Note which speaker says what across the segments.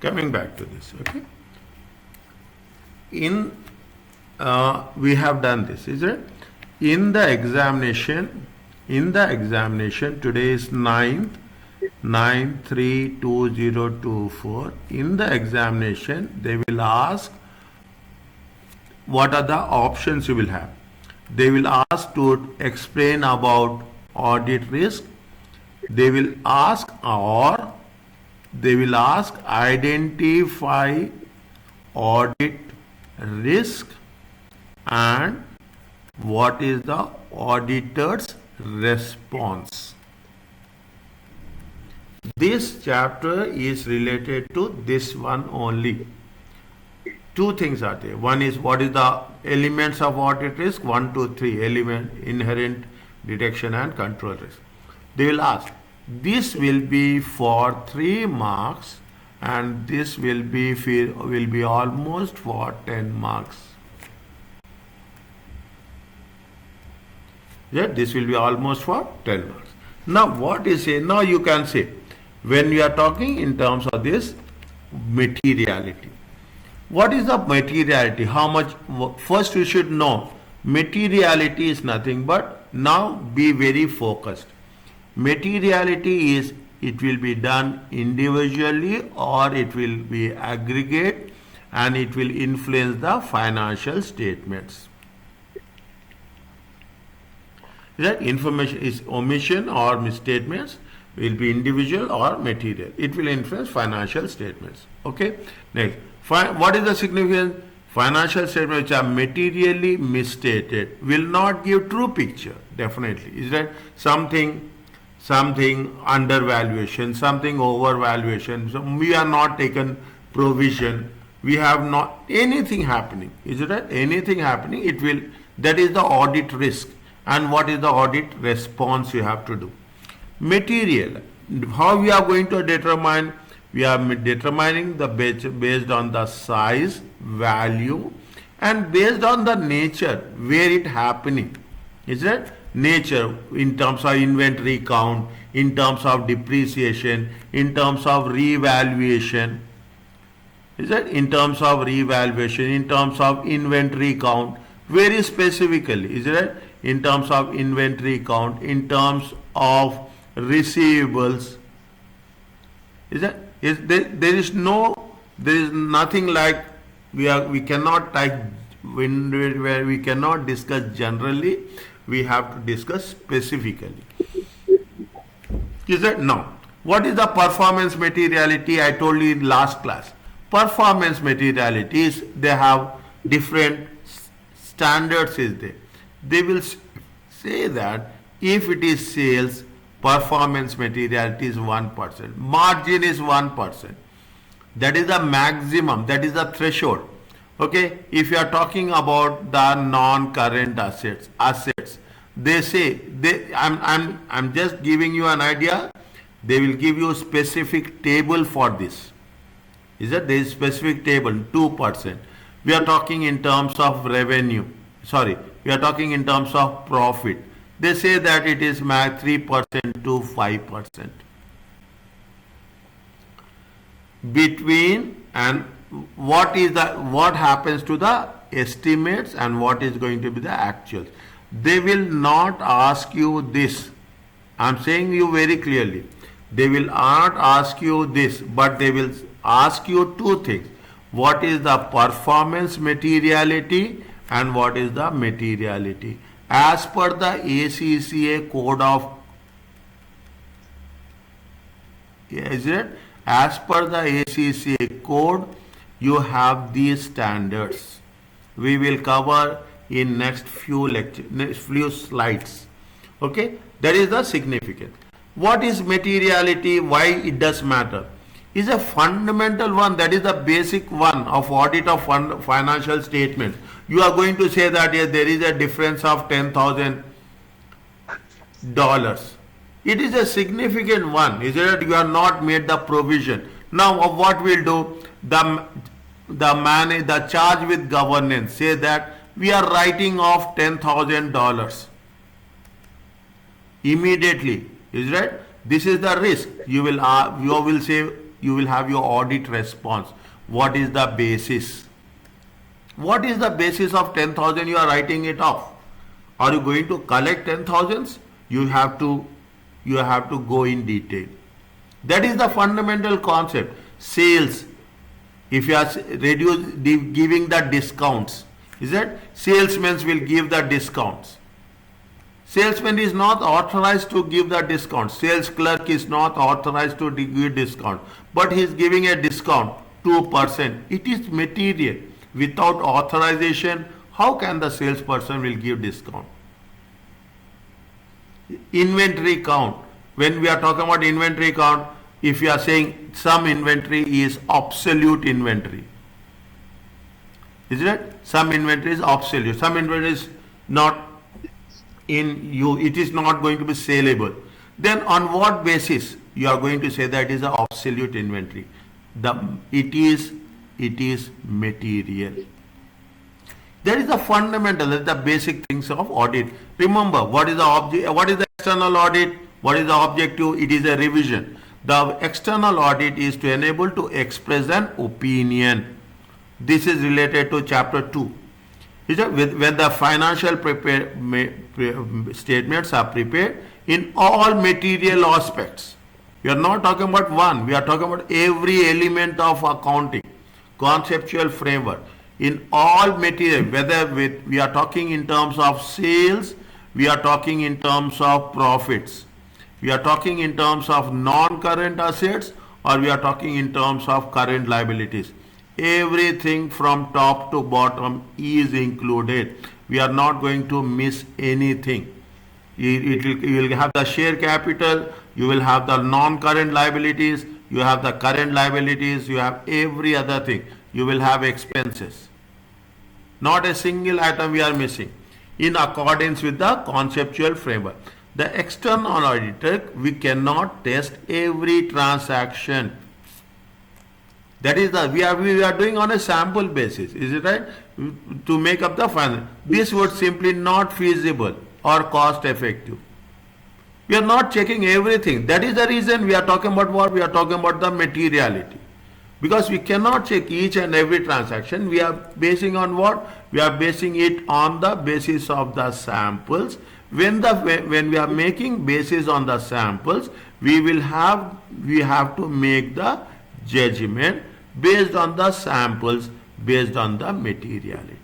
Speaker 1: Coming back to this, okay. We have done this, is it? In the examination, today is 9/3/2024. In the examination, they will ask what are the options you will have. They will ask to explain about audit risk. They will ask identify audit risk and what is the auditor's response. This chapter is related to this one only. Two things are there. One is what is the elements of audit risk, 1, 2, 3 element, inherent, detection and control risk. They will ask, this will be for 3 marks and this will be almost for 10 marks. Yeah, this will be almost for 10 marks. Now what is it? Now you can say, when we are talking in terms of this materiality, what is the materiality? How much? First you should know materiality is nothing but, now be very focused. Materiality is, it will be done individually or it will be aggregate and it will influence the financial statements. That information is omission or misstatements will be individual or material. It will influence financial statements. Okay. Next, what is the significance? Financial statements which are materially misstated will not give true picture. Definitely, is that something undervaluation, something overvaluation. So we are not taken provision. We have not anything happening. Is it right? Anything happening? It will. That is the audit risk. And what is the audit response you have to do? Material. How we are going to determine? We are determining the based on the size, value, and based on the nature where it happening. Is that nature in terms of inventory count, in terms of depreciation, in terms of revaluation. Is that in terms of revaluation, in terms of inventory count, very specifically. Is that in terms of inventory count, in terms of receivables. Is that there is nothing like we cannot type where we cannot discuss generally. We have to discuss specifically. Is that now? What is the performance materiality? I told you in last class. Performance materiality is they have different standards. Is there? They will say that if it is sales, performance materiality is 1%. Margin is 1%. That is the maximum. That is the threshold. Okay. If you are talking about the non-current assets, they say I'm just giving you an idea. They will give you a specific table for this. Is that there is specific table 2%. We are talking in terms of revenue. Sorry, we are talking in terms of profit. They say that it is 3% to 5%. Between and what happens to the estimates and what is going to be the actuals. They will not ask you this. I'm saying you very clearly. They will not ask you this, but they will ask you two things. What is the performance materiality and what is the materiality? As per the ACCA code of, is it? As per the ACCA code, you have these standards. We will cover in next few slides. Okay, that is the significance. What is materiality? Why it does matter? Is a fundamental one. That is the basic one of audit of financial statement. You are going to say that yes, there is a difference of $10,000. It is a significant one. Is it that you are not made the provision? Now what we'll do? The charge with governance say that we are writing off $10,000 immediately. Is right? This is the risk. You will say you will have your audit response. What is the basis? What is the basis of 10,000 you are writing it off? Are you going to collect 10,000s? You have to go in detail. That is the fundamental concept. Sales, if you are giving the discounts, is it? Salesmen will give the discounts. Salesman is not authorized to give the discount. Sales clerk is not authorized to give discount. But he is giving a discount 2%. It is material. Without authorization, how can the salesperson will give discount? Inventory count. When we are talking about inventory count, if you are saying some inventory is absolute inventory, isn't it? Some inventory is absolute. Some inventory is not in you. It is not going to be saleable. Then on what basis you are going to say that is an absolute inventory? It is material. That is the fundamental, that is the basic things of audit. Remember, what is the external audit? What is the objective? It is a revision. The external audit is to enable to express an opinion. This is related to chapter 2. When the financial statements are prepared in all material aspects. We are not talking about one. We are talking about every element of accounting, conceptual framework. In all material, whether we are talking in terms of sales, we are talking in terms of profits, we are talking in terms of non-current assets, or we are talking in terms of current liabilities. Everything from top to bottom is included. We are not going to miss anything. You will have the share capital, you will have the non-current liabilities, you have the current liabilities, you have every other thing. You will have expenses. Not a single item we are missing, in accordance with the conceptual framework. The external auditor, we cannot test every transaction. That is we are doing on a sample basis, is it right? To make up the final. This would simply not feasible or cost effective. We are not checking everything. That is the reason we are talking about what? We are talking about the materiality. Because we cannot check each and every transaction. We are basing on what? We are basing it on the basis of the samples. When we are making basis on the samples, we have to make the judgment based on the samples, based on the materiality.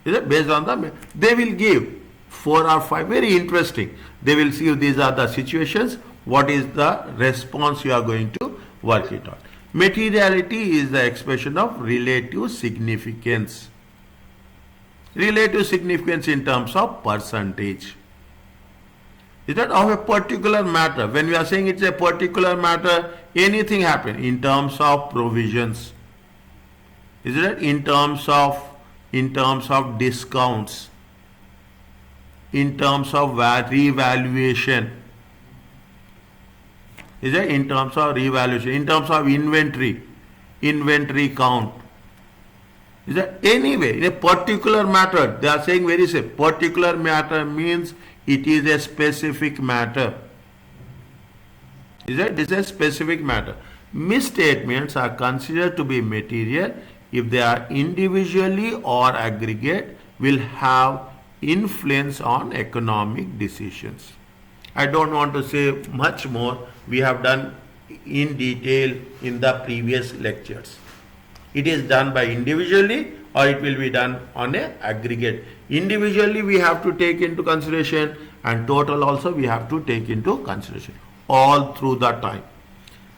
Speaker 1: Is it? Based on they will give 4 or 5, very interesting. They will see if these are the situations, what is the response you are going to work it out. Materiality is the expression of relative significance. Relative significance in terms of percentage. Is that of a particular matter? When we are saying it's a particular matter, anything happen in terms of provisions. Is it? In terms of discounts, in terms of revaluation, is it? In terms of revaluation, in terms of inventory count, is that anyway in a particular matter? They are saying very simple. Particular matter means it is a specific matter. Is that? This is a specific matter. Misstatements are considered to be material if they are individually or aggregate, will have influence on economic decisions. I don't want to say much more. We have done in detail in the previous lectures. It is done by individually or it will be done on a aggregate. Individually we have to take into consideration, and total also we have to take into consideration all through the time.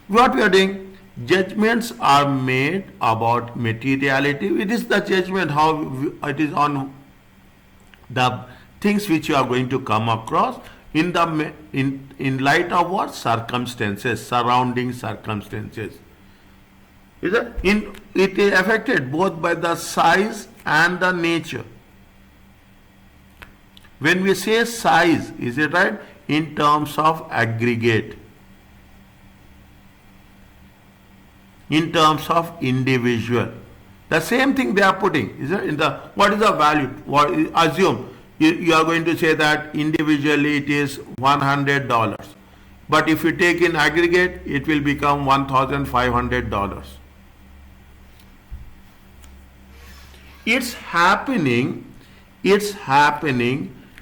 Speaker 1: What we are doing? Judgments are made about materiality. It is the judgment how it is on the things which you are going to come across in light of what? Circumstances, surrounding circumstances. It is affected both by the size and the nature. When we say size, is it right? In terms of aggregate, in terms of individual, the same thing they are putting. Is it? What is the value? Assume you are going to say that individually it is $100. But if you take in aggregate, it will become $1,500. It's happening, is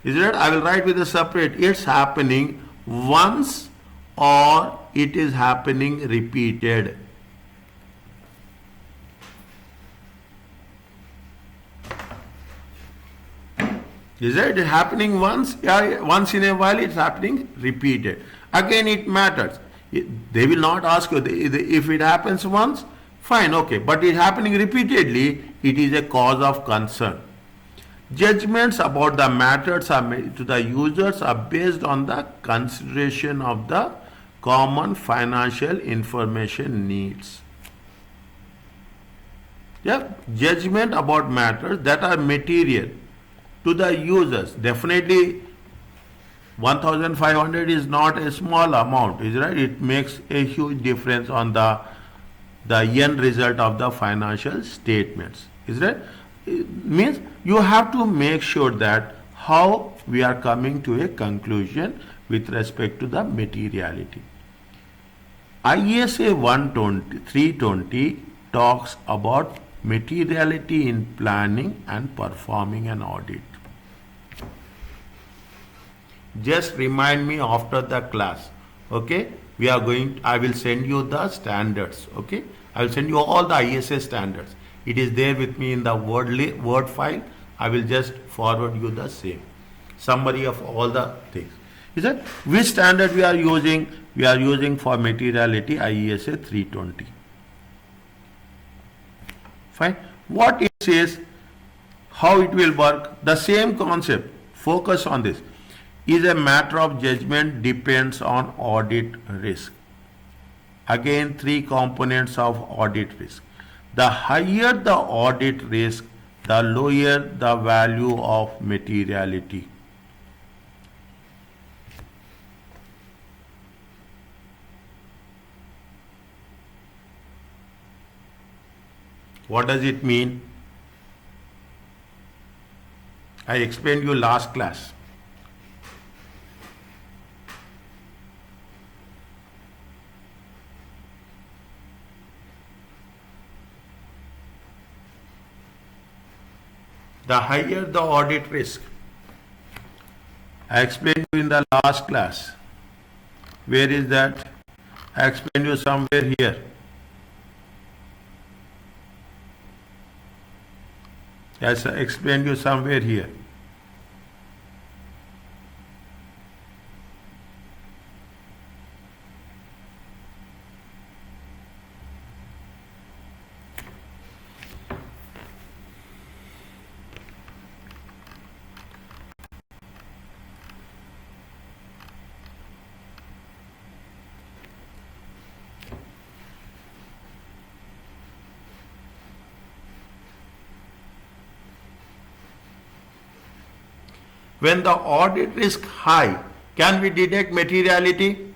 Speaker 1: it? I will write with a separate, it's happening once or it is happening repeated. Is it happening once? Yeah, once in a while it's happening repeated. Again, it matters. They will not ask you if it happens once, fine, okay. But it happening repeatedly, it is a cause of concern. Judgments about the matters are made to the users are based on the consideration of the common financial information needs. Yeah, judgment about matters that are material to the users. Definitely 1,500 is not a small amount, is right? It makes a huge difference on the end result of the financial statements, is right? It means you have to make sure that how we are coming to a conclusion with respect to the materiality. ISA 320 talks about materiality in planning and performing an audit. Just remind me after the class, okay? I will send you the standards, okay? I will send you all the ISA standards. It is there with me in the Word file. I will just forward you the same summary of all the things. Is it? Which standard we are using? We are using for materiality ISA 320. Fine. What it says, how it will work, the same concept, focus on this, is a matter of judgment, depends on audit risk. Again, three components of audit risk. The higher the audit risk, the lower the value of materiality. What does it mean? I explained you last class. The higher the audit risk. I explained you in the last class. Where is that? I explained you somewhere here. Yes, I explained you somewhere here. When the audit risk high, can we detect materiality?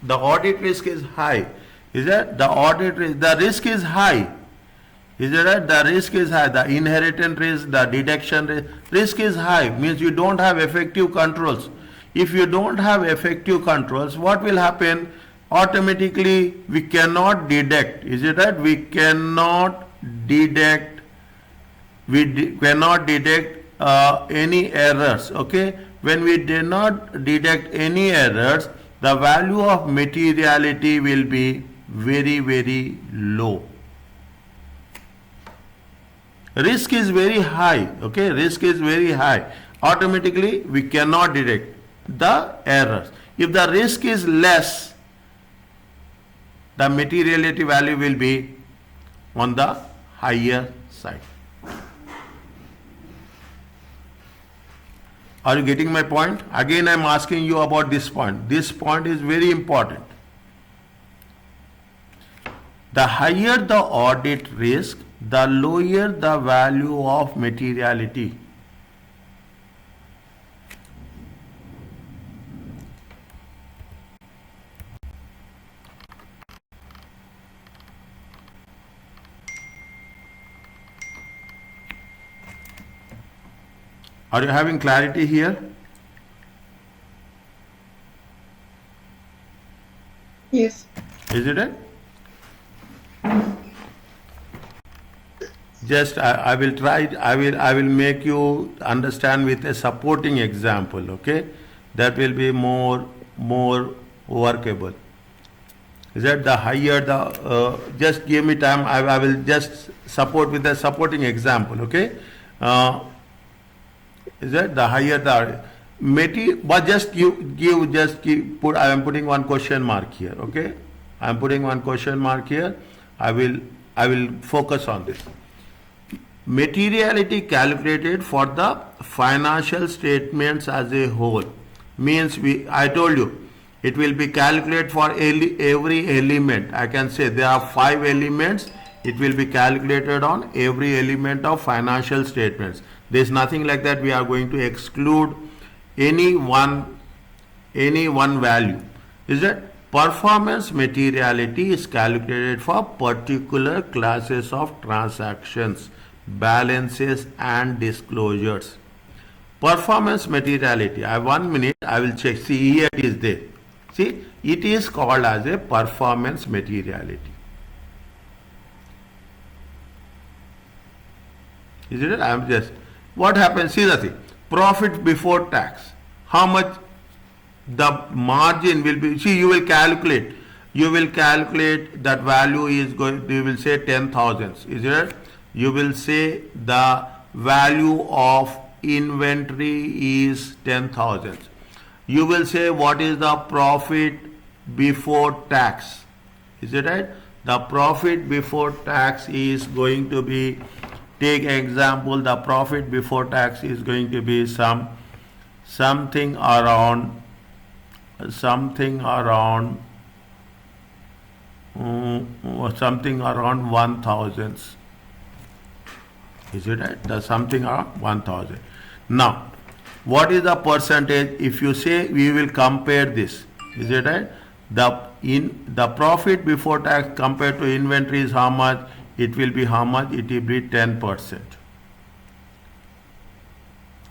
Speaker 1: The audit risk is high. Is that the audit risk? The risk is high. Is that right? The risk is high. The inheritance risk, the detection risk is high. Means you don't have effective controls. If you don't have effective controls, what will happen? Automatically we cannot detect. Is it right? We cannot detect. Cannot detect any errors. Okay. When we do not detect any errors, the value of materiality will be very, very low. Risk is very high. Okay. Risk is very high. Automatically we cannot detect the errors. If the risk is less, the materiality value will be on the higher side. Are you getting my point? Again, I am asking you about this point. This point is very important. The higher the audit risk, the lower the value of materiality. Are you having clarity here? Is it right? Just I will try, I will make you understand with a supporting example, okay? That will be more workable. Is that the higher the, just give me time, I will just support with the supporting example, okay? Is that the higher the material, but just put, I am putting one question mark here, okay? I am putting one question mark here. I will focus on this. Materiality calculated for the financial statements as a whole means I told you it will be calculated for every element. I can say there are 5 elements. It will be calculated on every element of financial statements. There is nothing like that. We are going to exclude any one value. Is that performance materiality is calculated for particular classes of transactions, balances and disclosures. Performance materiality, I have 1 minute, I will check. See, here it is there. See, it is called as a performance materiality. Is it? I am just, what happens? See the thing, profit before tax, how much the margin will be. See, you will calculate that value is going, you will say 10,000. Is it? You will say the value of inventory is 10,000. You will say what is the profit before tax. Is it right? The profit before tax is going to be, take example, the profit before tax is going to be something around 1,000. Is it right? The something around 1,000. Now, what is the percentage? If you say we will compare this, is it right? The profit before tax compared to inventory is how much? It will be how much? It will be 10%.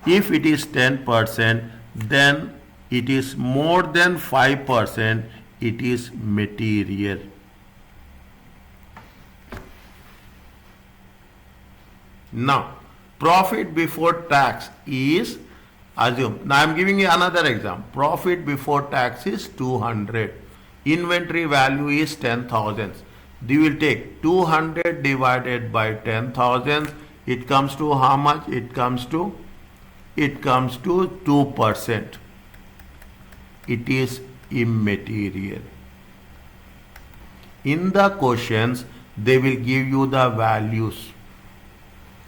Speaker 1: If it is 10%, then it is more than 5%, it is material. Now, profit before tax is, assume, now I am giving you another example. Profit before tax is 200. Inventory value is 10,000. You will take 200 divided by 10,000. It comes to how much? It comes to 2%. It is immaterial. In the questions, they will give you the values.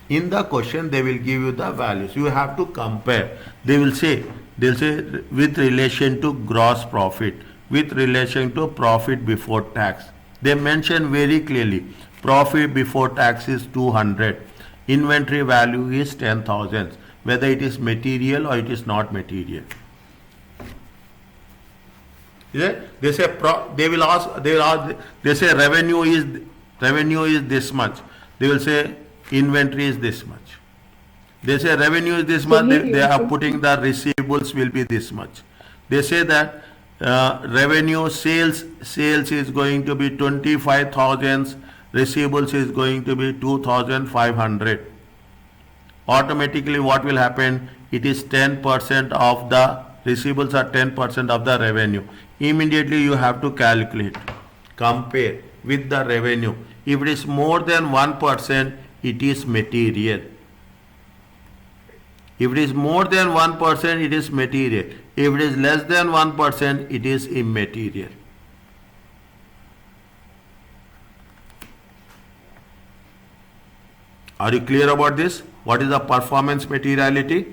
Speaker 1: In the question, they will give you the values. You have to compare. They'll say with relation to gross profit, with relation to profit before tax. They mention very clearly, profit before tax is 200. Inventory value is 10,000. Whether it is material or it is not material. Yeah? They say they say revenue is this much. They will say inventory is this much. They say revenue is this much. They are putting the receivables will be this much. They say that revenue sales is going to be 25,000. Receivables is going to be 2,500. Automatically, what will happen? It is 10% of the receivables are 10% of the revenue. Immediately you have to calculate, compare with the revenue. If it is more than 1%, it is material. If it is more than 1%, it is material. If it is less than 1%, it is immaterial. Are you clear about this? What is the performance materiality?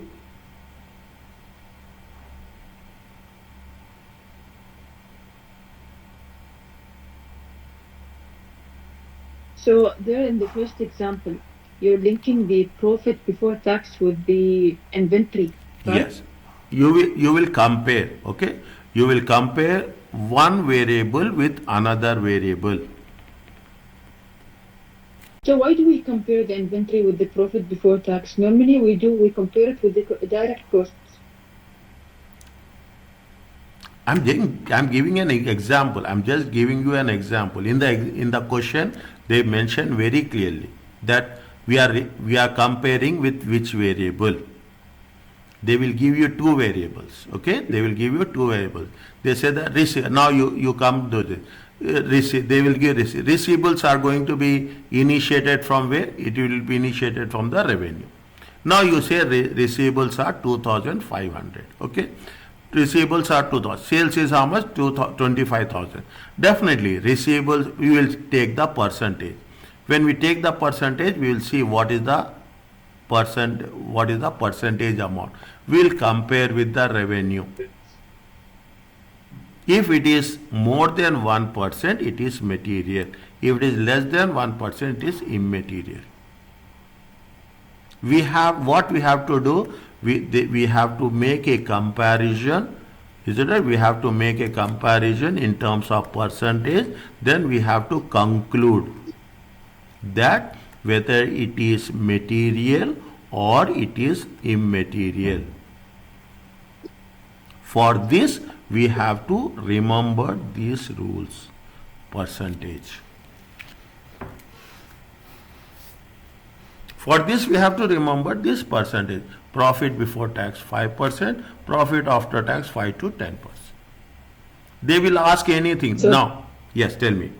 Speaker 2: So there in the first example, you're linking the profit before tax with the inventory, right?
Speaker 1: Yes. You will compare, okay? You will compare one variable with another variable.
Speaker 2: So why do we compare the inventory with the profit before tax? Normally we compare it with the direct costs.
Speaker 1: I'm giving an example. I'm just giving you an example. In the question, they mention very clearly that we are comparing with which variable. They will give you two variables. Okay, they will give you two variables. They say that now you come to this. They will give receivables are going to be initiated from where? It will be initiated from the revenue. Now you say receivables are 2,500. Okay, receivables are 2,000. Sales is how much? 25,000. Definitely receivables we will take the percentage. When we take the percentage, we will see what is the percentage amount. We will compare with the revenue. If it is more than 1%, it is material. If it is less than 1%, it is immaterial. What we have to do, we have to make a comparison. Is it right? We have to make a comparison in terms of percentage. Then we have to conclude that whether it is material or it is immaterial. For this, we have to remember these rules. Percentage. For this, we have to remember this percentage. Profit before tax 5%, profit after tax 5 to 10%. They will ask anything.
Speaker 2: So
Speaker 1: now, yes, tell me.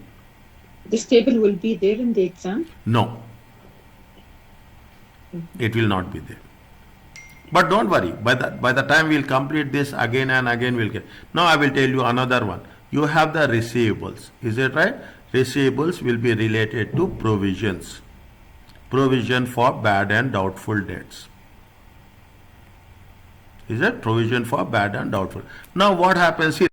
Speaker 2: this table will be there in the exam?
Speaker 1: No, it will not be there. But don't worry, by the time we'll complete this again and again we'll get. Now I will tell you another one. You have the receivables. Is it right? Receivables will be related to provisions. Provision for bad and doubtful debts. Is it? Provision for bad and doubtful. Now what happens here?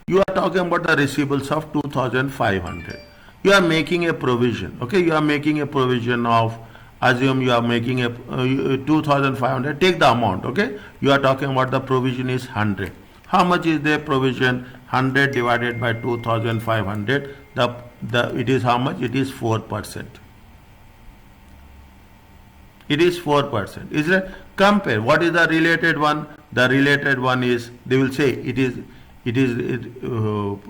Speaker 1: You are talking about the receivables of 2,500. You are making a provision. Okay, you are making a provision of, assume you are making a 2,500. Take the amount. Okay, you are talking about the provision is 100. How much is the provision? 100 divided by 2,500. It is how much? It is 4%. It is 4%. Is it? Compare. What is the related one? The related one is, they will say it is to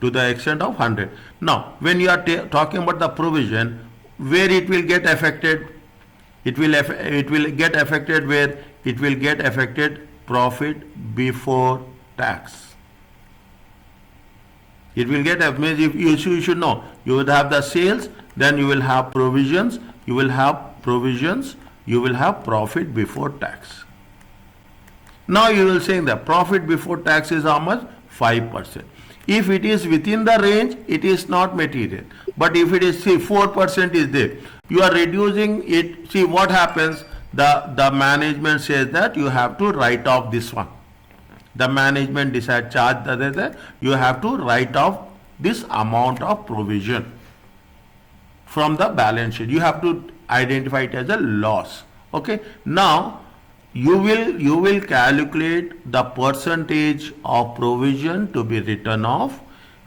Speaker 1: the extent of 100. Now, when you are talking about the provision, where it will get affected? It will get affected where? It will get affected profit before tax. It will get, means if you should know, you would have the sales, then you will have provisions, you will have provisions, you will have profit before tax. Now you will say that profit before tax is how much? 5%. If it is within the range, it is not material. But if it is, see, 4% is there, you are reducing it. See what happens? The management says that you have to write off this one. The management decides charge that you have to write off this amount of provision from the balance sheet. You have to identify it as a loss. Okay. Now you will calculate the percentage of provision to be written off.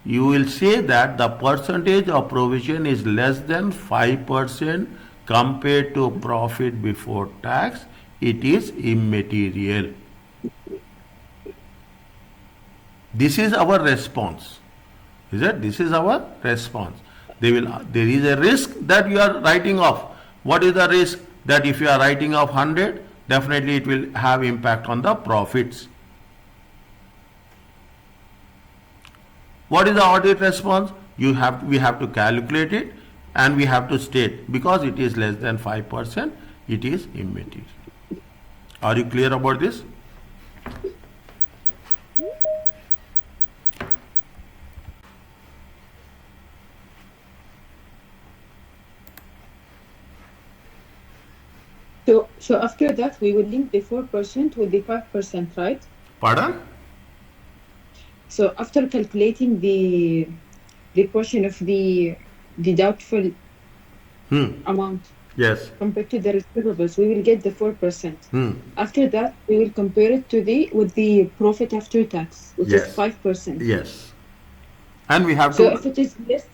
Speaker 1: You will say that the percentage of provision is less than 5% compared to profit before tax. It is immaterial. This is our response. Is it? This is our response. There is a risk that you are writing off. What is the risk? That if you are writing off 100, definitely it will have impact on the profits. What is the audit response? We have to calculate it and we have to state, because it is less than 5%, it is immaterial. Are you clear about this?
Speaker 2: So after that, we will link the 4% with the 5%, right?
Speaker 1: Pardon?
Speaker 2: So after calculating the portion of the doubtful amount,
Speaker 1: yes,
Speaker 2: compared to the receivables, we will get the 4%. After that, we will compare it with the profit after tax, which is 5%.
Speaker 1: Yes. And we have
Speaker 2: so
Speaker 1: to.
Speaker 2: if it is less,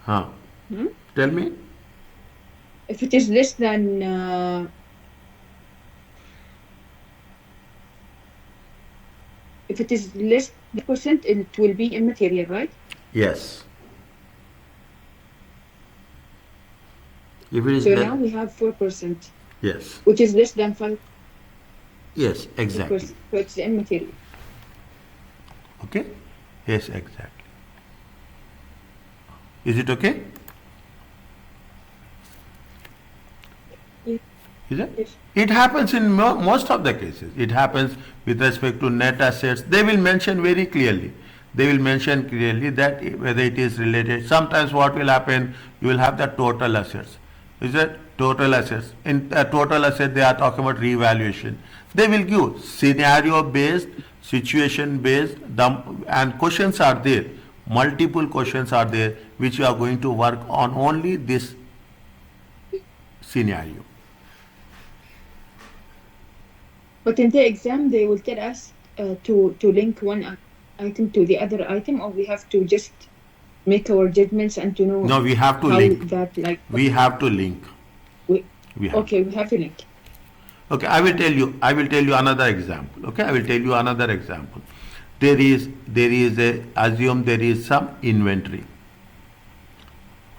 Speaker 1: Tell me.
Speaker 2: If it is less than if it is less the percent, it will be immaterial, right?
Speaker 1: Yes. If it is
Speaker 2: So
Speaker 1: less,
Speaker 2: now we have 4%,
Speaker 1: yes,
Speaker 2: which is less than 5%.
Speaker 1: yes, exactly.
Speaker 2: So it's immaterial.
Speaker 1: Okay? Yes, exactly. Is it okay?
Speaker 2: Yes.
Speaker 1: Is it?
Speaker 2: Yes.
Speaker 1: It happens in most of the cases. It happens with respect to net assets. They will mention very clearly. They will mention clearly that whether it is related. Sometimes what will happen, you will have the total assets. Is it total assets? In total asset, they are talking about revaluation. They will give scenario based, situation based, and questions are there. Multiple questions are there which you are going to work on only this scenario.
Speaker 2: But in the exam, they will tell us to link one item to the other item, or we have to just make our judgments and to know
Speaker 1: No, we have to
Speaker 2: how
Speaker 1: link.
Speaker 2: that like.
Speaker 1: We have to link.
Speaker 2: We,
Speaker 1: We have.
Speaker 2: okay, we have to link.
Speaker 1: Okay, I will tell you. I will tell you another example. Okay, I will tell you another example. Assume there is some inventory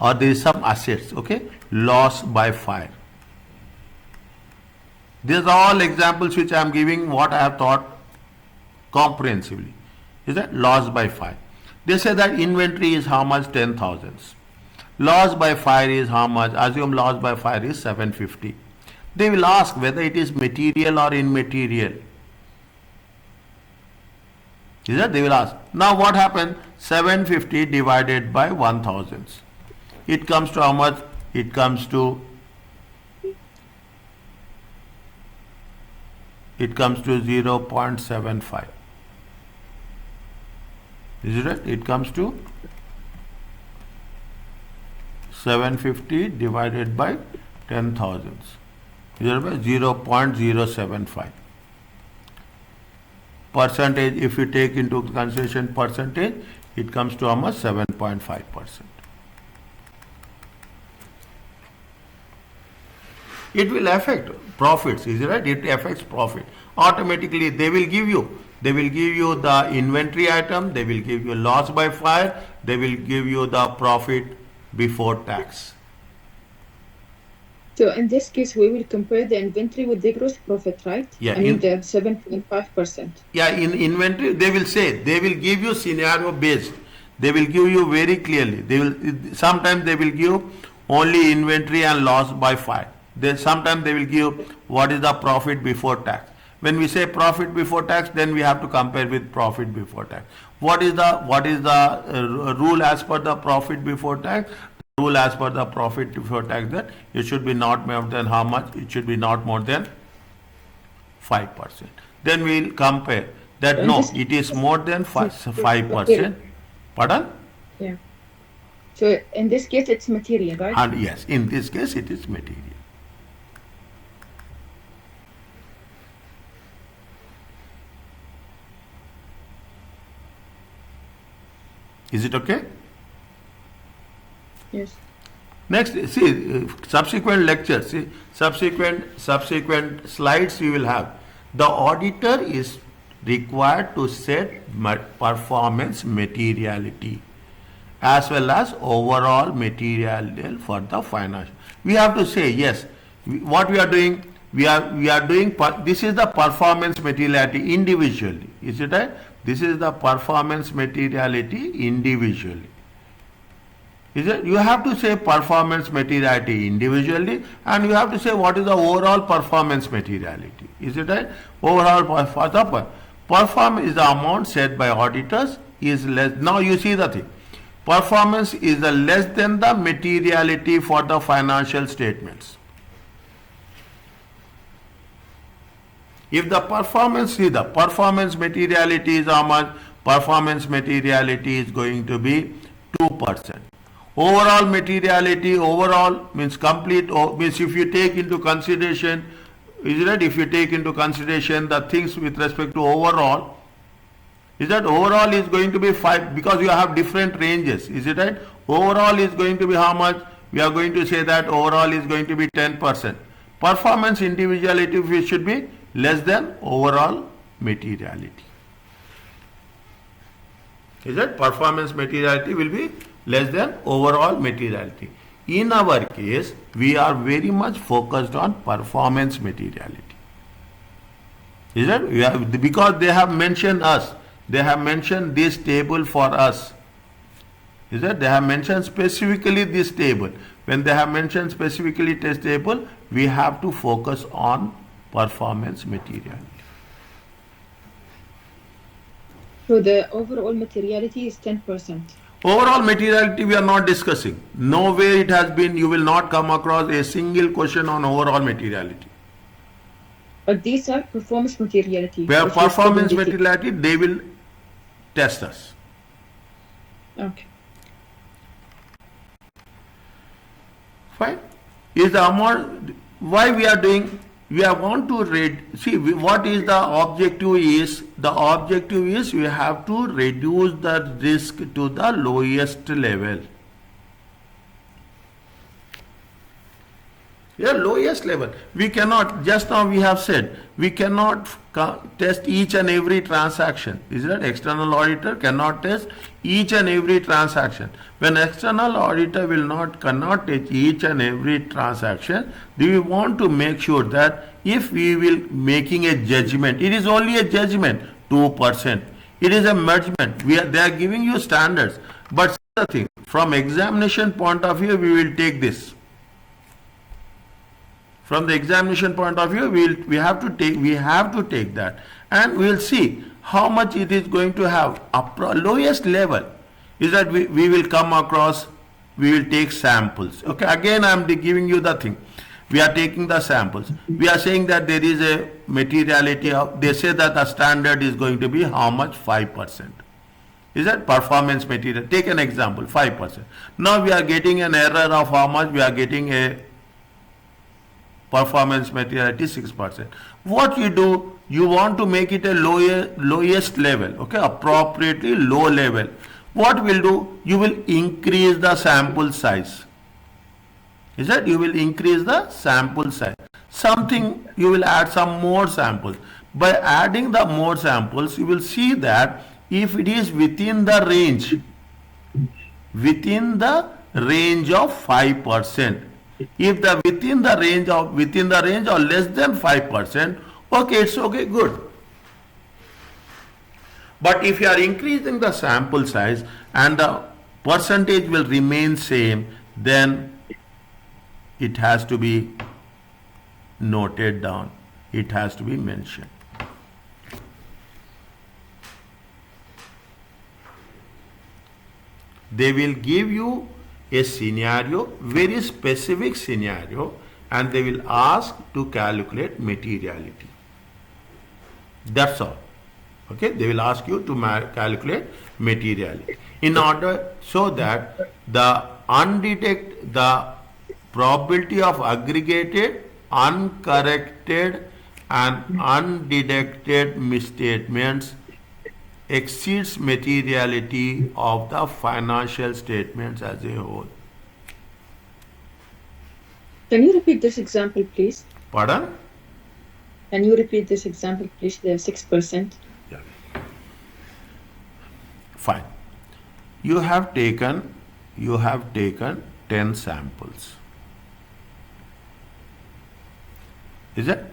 Speaker 1: or there is some assets. Okay, loss by fire. These are all examples which I am giving what I have taught comprehensively. Is that loss by fire? They say that inventory is how much? 10,000. Loss by fire is how much? Assume loss by fire is 750. They will ask whether it is material or immaterial. Is that? They will ask. Now what happened? 750 divided by 1000. It comes to how much? It comes to 0.75. Is it right? It comes to 750 divided by 10,000. Is it right? 0.075. Percentage, if you take into consideration percentage, it comes to how much? 7.5%. It will affect profits, is it right? It affects profit. Automatically they will give you the inventory item, they will give you loss by fire, they will give you the profit before tax.
Speaker 2: So in this case, we will compare the inventory with the gross profit, right?
Speaker 1: Yeah,
Speaker 2: I mean the 7.5%.
Speaker 1: Yeah, in inventory they will give you scenario based. They will give you very clearly. Sometimes they will give only inventory and loss by fire. Sometimes they will give what is the profit before tax. When we say profit before tax, then we have to compare with profit before tax. What is the rule as per the profit before tax? The rule as per the profit before tax that it should be not more than how much? It should be not more than 5%. Then we will compare that no, it is more than 5%. Pardon?
Speaker 2: Yeah. So in this case, it's material, right?
Speaker 1: And yes, in this case, it is material. Is it okay?
Speaker 2: Yes.
Speaker 1: Next, see, subsequent lectures, subsequent slides you will have. The auditor is required to set performance materiality as well as overall material for the financial. We have to say, yes, what we are doing, we are doing, this is the performance materiality individually. Is it right? This is the performance materiality individually. Is it? You have to say performance materiality individually, and you have to say what is the overall performance materiality. Is it right? Overall performance is the amount set by auditors is less. Now you see the thing. Performance is the less than the materiality for the financial statements. If the performance materiality is how much? Performance materiality is going to be 2%. Overall materiality, overall means complete, means if you take into consideration, is it right? If you take into consideration the things with respect to overall, is that overall is going to be 5 because you have different ranges, is it right? Overall is going to be how much? We are going to say that overall is going to be 10%. Performance individuality should be less than overall materiality. Is it? Performance materiality will be less than overall materiality. In our case, we are very much focused on performance materiality. Is it? Because they have mentioned us. They have mentioned this table for us. Is it? They have mentioned specifically this table. When they have mentioned specifically this table, we have to focus on performance materiality.
Speaker 2: So the overall materiality is 10%.
Speaker 1: Overall materiality we are not discussing. Nowhere it has been, you will not come across a single question on overall materiality.
Speaker 2: But these are performance materiality.
Speaker 1: Where
Speaker 2: which is
Speaker 1: performance
Speaker 2: stability.
Speaker 1: materiality, they will test us.
Speaker 2: Okay.
Speaker 1: Fine. Is the amount, why we are doing, we are want to read, see what is the objective is, the objective is we have to reduce the risk to the lowest level. Yeah, lowest level. We cannot, just now we have said, we cannot test each and every transaction. Is that external auditor cannot test each and every transaction. When external auditor cannot test each and every transaction, we want to make sure that if we will making a judgment, it is only a judgment, 2%. It is a measurement. They are giving you standards. But the thing, from examination point of view, we will take this. From the examination point of view, we have to take that, and we will see how much it is going to have. Lowest level is that we will come across, we will take samples. Okay, again I am giving you the thing. We are taking the samples. We are saying that there is a materiality of, they say that the standard is going to be how much? 5%. Is that performance material? Take an example, 5%. Now we are getting an error of how much? We are getting a performance materiality 6%. What you do, you want to make it a lowest level, okay, appropriately low level. What will do? You will increase the sample size. Is that? You will increase the sample size. Something, you will add some more samples. By adding the more samples, you will see that if it is within the range of 5%, if the within the range or less than 5%, okay, it's okay, good. But if you are increasing the sample size and the percentage will remain same, then it has to be noted down. It has to be mentioned. They will give you a scenario, very specific scenario, and they will ask to calculate materiality. That's all. Okay, they will ask you to calculate materiality in order so that the probability of aggregated, uncorrected and undetected misstatements exceeds materiality of the financial statements as a whole.
Speaker 2: Can you repeat this example, please?
Speaker 1: Pardon?
Speaker 2: Can you repeat this example, please? The 6%.
Speaker 1: Yeah. Fine. You have taken 10 samples. Is it?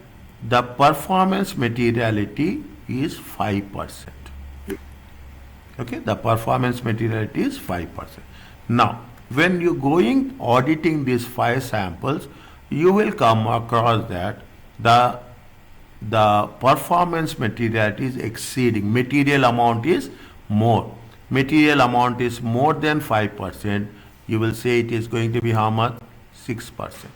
Speaker 1: The performance materiality is 5%. Okay, the performance materiality is 5%. Now, when you going auditing these 5 samples, you will come across that the performance materiality is exceeding. Material amount is more. Material amount is more than 5%. You will say it is going to be how much? 6%.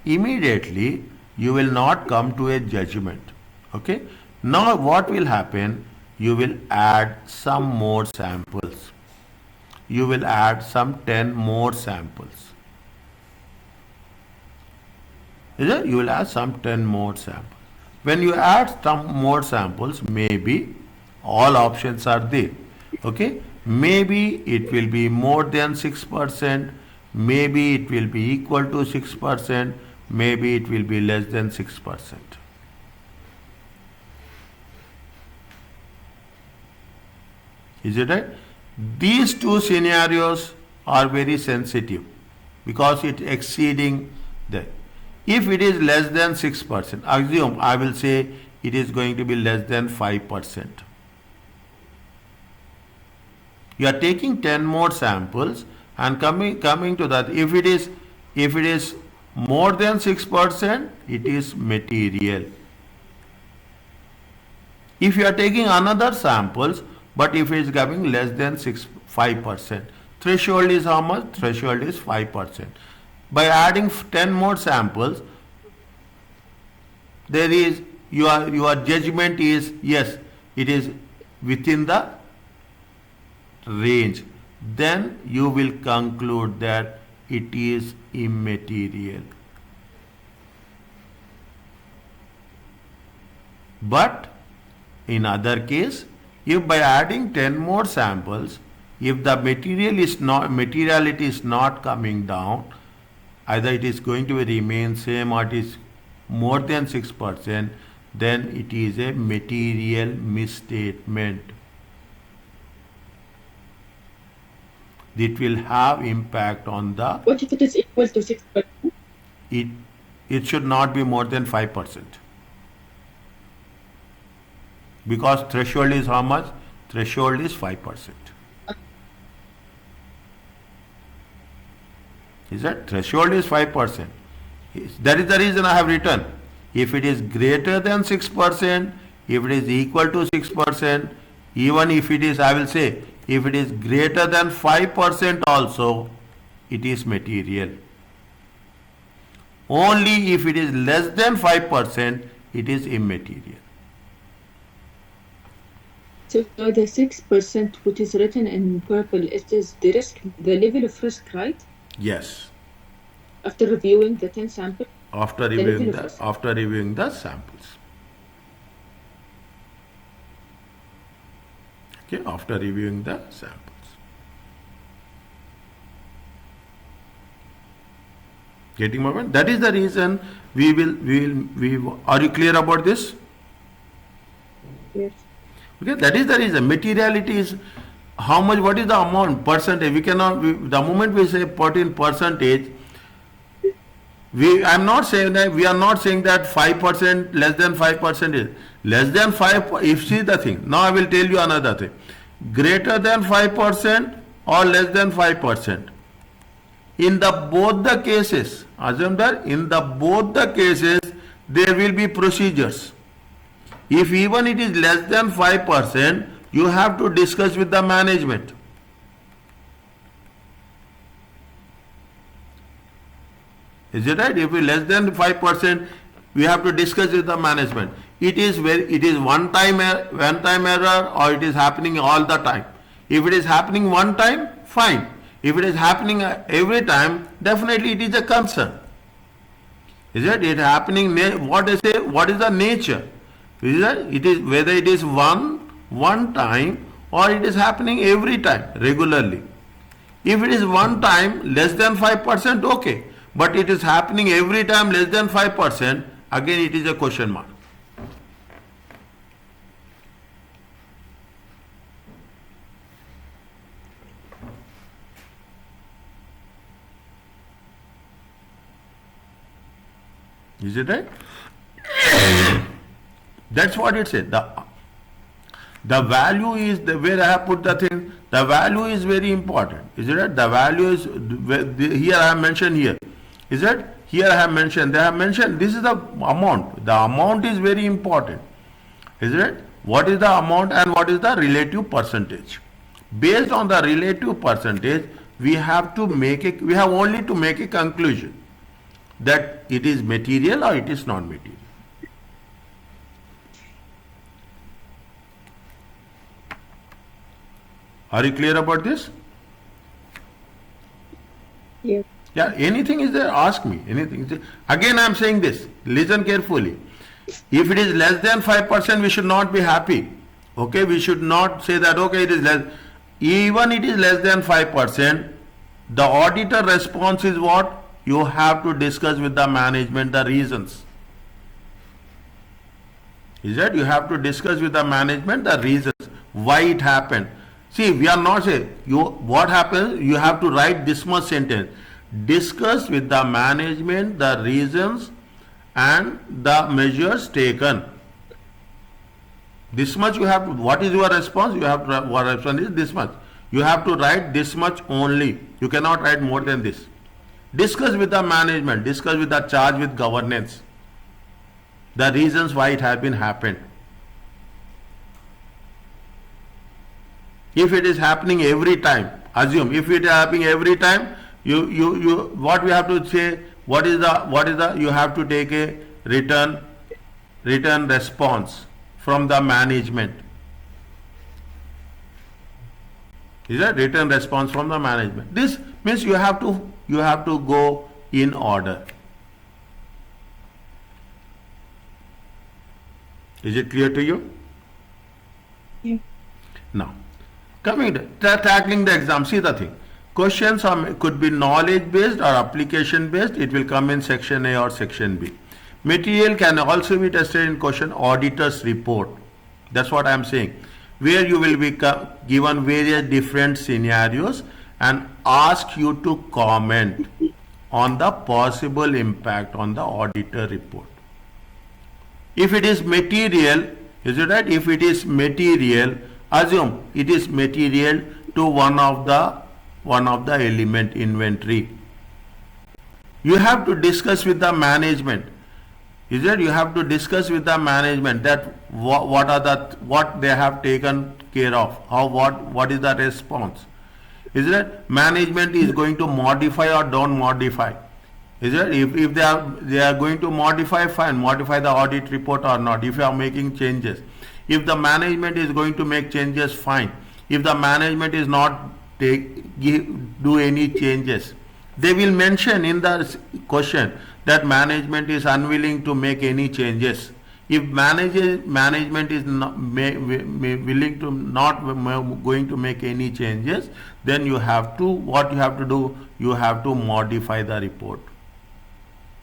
Speaker 1: Immediately, you will not come to a judgment. Okay. Now, what will happen? You will add some more samples. You will add some 10 more samples. Is it? You will add some 10 more samples. When you add some more samples, maybe all options are there. Okay? Maybe it will be more than 6%. Maybe it will be equal to 6%. Maybe it will be less than 6%. Is it right? These two scenarios are very sensitive because it's exceeding the. If it is less than 6%, assume I will say it is going to be less than 5%. You are taking 10 more samples and coming to that. If it is more than 6%, it is material. If you are taking another samples, but if it is coming less than 5%, threshold is how much? Threshold is 5%. By adding 10 more samples, there is your judgment is yes, it is within the range. Then you will conclude that it is immaterial. But in other case, if by adding 10 more samples, if the materiality is not coming down, either it is going to remain same or it is more than 6%, then it is a material misstatement. It will have impact on the.
Speaker 2: What if it is equal to 6%?
Speaker 1: It should not be more than 5%. Because threshold is how much? Threshold is 5%. Is that? Threshold is 5%. That is the reason I have written. If it is greater than 6%, if it is equal to 6%, even if it is, I will say, if it is greater than 5% also, it is material. Only if it is less than 5%, it is immaterial.
Speaker 2: So the 6% which is written in purple, it is the risk, the level of risk, right?
Speaker 1: Yes.
Speaker 2: After reviewing the 10 samples?
Speaker 1: After reviewing the samples. Okay, after reviewing the samples. Getting my point? That is the reason we will, are you clear about this?
Speaker 2: Yes.
Speaker 1: Okay, that is the reason. Materiality is how much, what is the amount, percentage. We cannot, the moment we say put in percentage, I'm not saying that, we are not saying that 5%, less than 5% is. Less than 5, if see the thing. Now I will tell you another thing. Greater than 5% or less than 5%. In the both the cases, assume that in the both the cases, there will be procedures. If even it is less than 5%, you have to discuss with the management. Is it right? If it is less than 5%, we have to discuss with the management. It is one time error or it is happening all the time. If it is happening one time, fine. If it is happening every time, definitely it is a concern. Is it? It happening, what I say, what is the nature? Is it? It is whether it is one time or it is happening every time, regularly. If it is one time, less than 5%, okay. But it is happening every time less than 5%, again it is a question mark. Is it right? That's what it said. The value is where I have put the thing. The value is very important. Is it right? The value is here I have mentioned here. Is it? Here I have mentioned. They have mentioned this is the amount. The amount is very important. Is it? What is the amount and what is the relative percentage? Based on the relative percentage, we have only to make a conclusion that it is material or it is non-material. Are you clear about this?
Speaker 2: Yeah.
Speaker 1: Yeah, anything is there, ask me. Anything. Again, I am saying this. Listen carefully. If it is less than 5%, we should not be happy. Okay, we should not say that, okay, it is less. Even it is less than 5%, the auditor response is what? You have to discuss with the management the reasons. Is that? You have to discuss with the management the reasons why it happened. See, we are not saying, what happens, you have to write this much sentence. Discuss with the management the reasons and the measures taken. This much you have to, what is your response? You have to, what response is this much. You have to write this much only. You cannot write more than this. Discuss with the management, discuss with the charge with governance, the reasons why it has been happened. If it is happening every time, assume if it is happening every time, what we have to say, what is the, you have to take a written response from the management. Is a written response from the management. This means you have to go in order. Is it clear to you?
Speaker 2: Yeah.
Speaker 1: Now, coming to tackling the exam, see the thing. Questions could be knowledge based or application based. It will come in section A or section B. Material can also be tested in question auditor's report. That's what I am saying. Where you will be given various different scenarios and ask you to comment on the possible impact on the auditor report. If it is material, is it right? If it is material, assume it is material to one of the element inventory. You have to discuss with the management. Is it? You have to discuss with the management that what they have taken care of. What is the response? Is it? Management is going to modify or don't modify. Is it? If they are going to modify, fine, modify the audit report or not. If you are making changes, if the management is going to make changes, fine. If the management is not do any changes, they will mention in the question that management is unwilling to make any changes. If management is not willing to not going to make any changes, then you have to, what you have to do, you have to modify the report.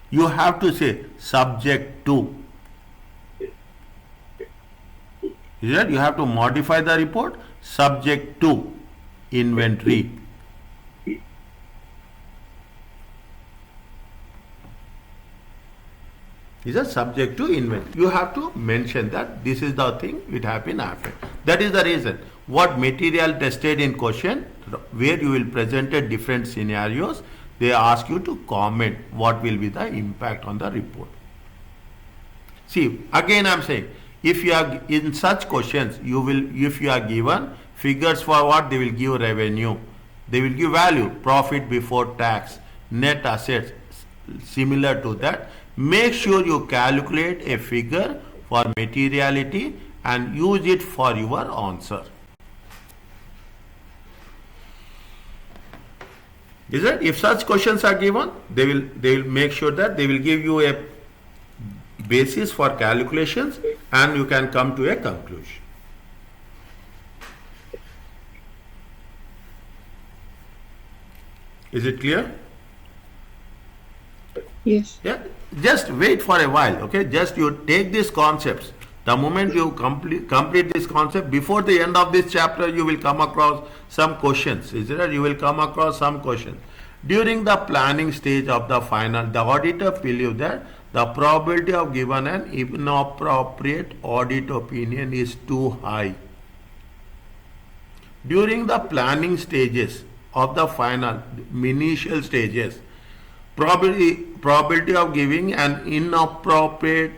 Speaker 1: You have to say subject to. Is that? You have to modify the report subject to inventory. Is a subject to inventory. You have to mention that this is the thing it happened after. That is the reason. What material tested in question, where you will present different scenarios, they ask you to comment what will be the impact on the report. See, again I am saying, if you are in such questions, you will, if you are given figures for what, they will give revenue, they will give value, profit before tax, net assets, similar to that. Make sure you calculate a figure for materiality and use it for your answer. Is it? If such questions are given, they will make sure that they will give you a basis for calculations and you can come to a conclusion. Is it clear?
Speaker 2: Yes.
Speaker 1: Yeah. Just wait for a while, okay? Just you take these concepts. The moment you complete this concept, before the end of this chapter, you will come across some questions. Is it? You will come across some questions. During the planning stage of the final, the auditor believes that the probability of given an inappropriate audit opinion is too high. During the planning stages of the final, initial stages, probability of giving an inappropriate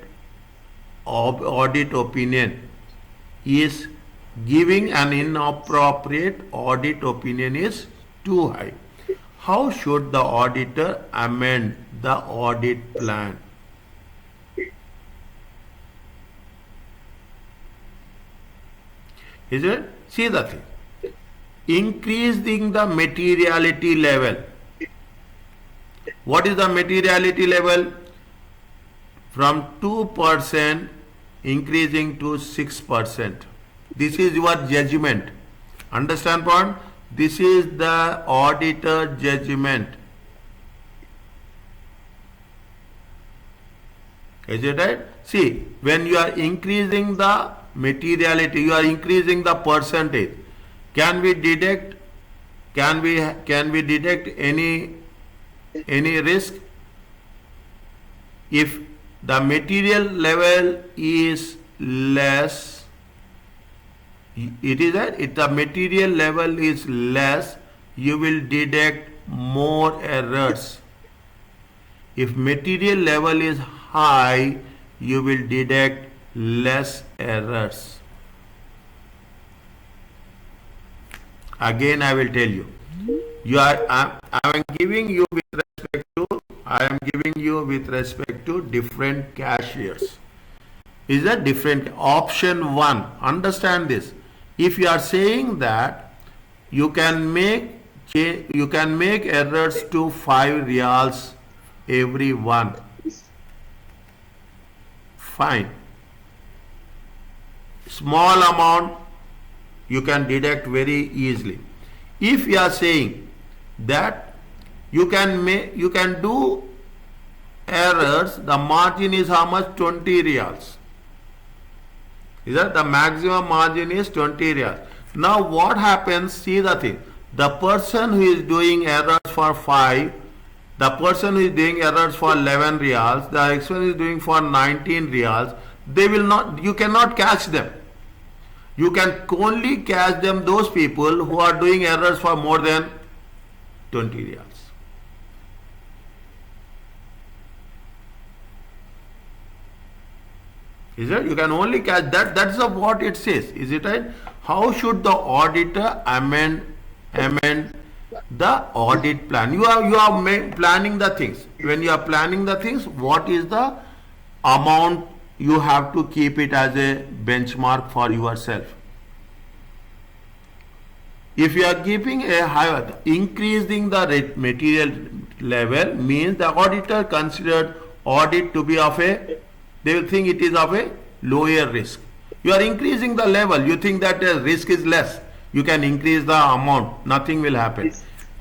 Speaker 1: audit opinion is too high. How should the auditor amend the audit plan? Is it? See the thing. Increasing the materiality level. What is the materiality level? From 2% increasing to 6%. This is your judgment. Understand point? This is the auditor judgment. Is it right? See, when you are increasing the materiality, you are increasing the percentage. Can we detect, can we detect any risk if the material level is less? It is that if the material level is less, you will detect more errors. If material level is high, you will detect less errors. Again, I will tell you. I am giving you with respect to, I am giving you with respect to different cashiers. Is that different? Option 1, understand this. If you are saying that you can make errors to 5 reals every one, fine. Small amount you can detect very easily. If you are saying that you can do errors, the margin is how much? 20 reals. Is that the maximum margin is 20 reals? Now what happens? See the thing. The person who is doing errors for 5, the person who is doing errors for 11 reals, the next one is doing for 19 reals, they will not, you cannot catch them. You can only catch them, those people who are doing errors for more than 20 reals. Is it? You can only catch that. That's what it says. Is it right? How should the auditor amend the audit plan? You are planning the things. When you are planning the things, what is the amount you have to keep it as a benchmark for yourself? If you are keeping a higher, increasing the material level means the auditor considered audit to be of a, they will think it is of a lower risk. You are increasing the level, you think that the risk is less, you can increase the amount, nothing will happen.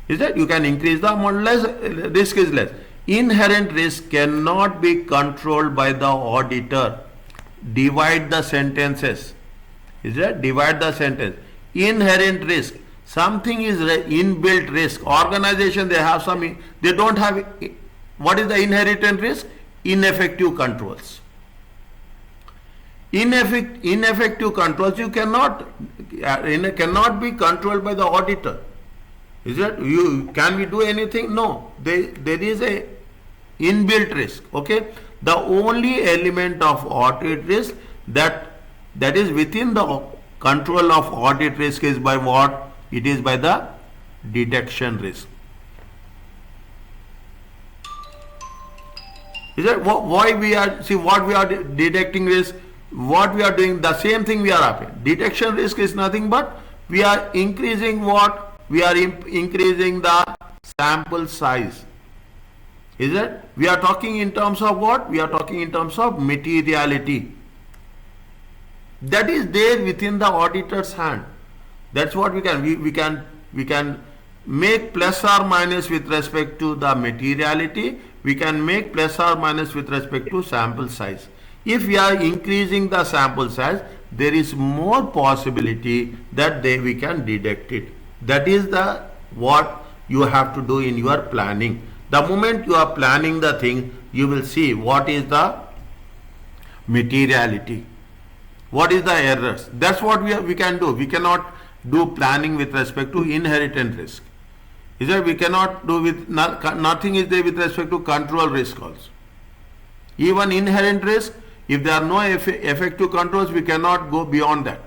Speaker 1: Is that you can increase the amount, less risk is less. Inherent risk cannot be controlled by the auditor. Divide the sentences. Is that? Divide the sentence. Inherent risk. Something is inbuilt risk. Organization, they have some, they don't have, what is the inherent risk? Ineffective controls. Ineffective controls you cannot be controlled by the auditor. Is it? Can we do anything? No. There is a inbuilt risk. Okay. The only element of audit risk that is within the control of audit risk is by what? It is by the detection risk. Is that why we are, see what we are detecting risk, what we are doing, the same thing we are happening. Detection risk is nothing but we are increasing what? We are increasing the sample size. Is it? We are talking in terms of what? We are talking in terms of materiality. That is there within the auditor's hand. That's what we can. We can make plus or minus with respect to the materiality. We can make plus or minus with respect to sample size. If we are increasing the sample size, there is more possibility that we can detect it. That is the what you have to do in your planning. The moment you are planning the thing, you will see what is the materiality, what is the errors. That's what we can do. We cannot do planning with respect to inherent risk. Is that we cannot do with nothing is there with respect to control risk also. Even inherent risk, if there are no effective controls, we cannot go beyond that.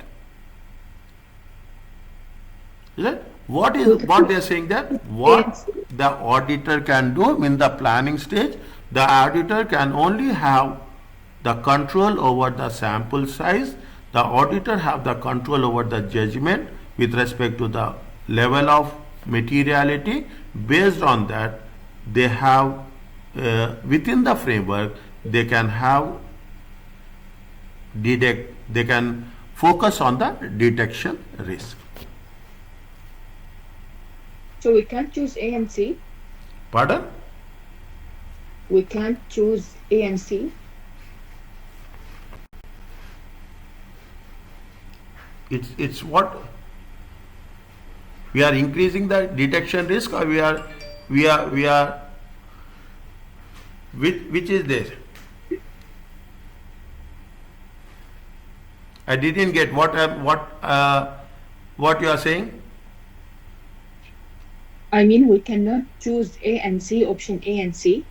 Speaker 1: Is it? What they are saying that what the auditor can do in the planning stage, the auditor can only have the control over the sample size. The auditor have the control over the judgment with respect to the level of materiality. Based on that, they have within the framework they can have they can focus on the detection risk.
Speaker 2: So we can't choose A and C?
Speaker 1: Pardon?
Speaker 2: We can't choose A and C?
Speaker 1: It's what? We are increasing the detection risk, or we are which is there? I didn't get what you are saying.
Speaker 2: I mean, we cannot choose A and C, option A and C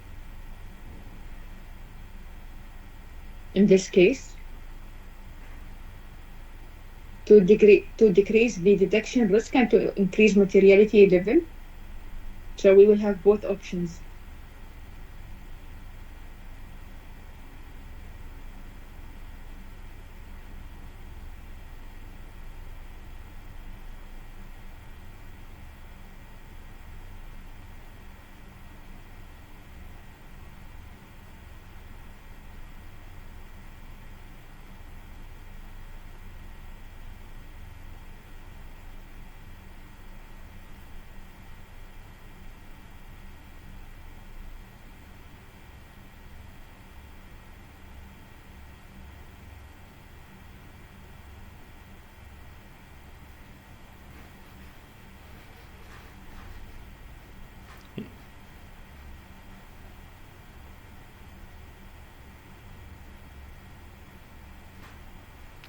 Speaker 2: in this case to decrease the detection risk and to increase materiality level. So we will have both options.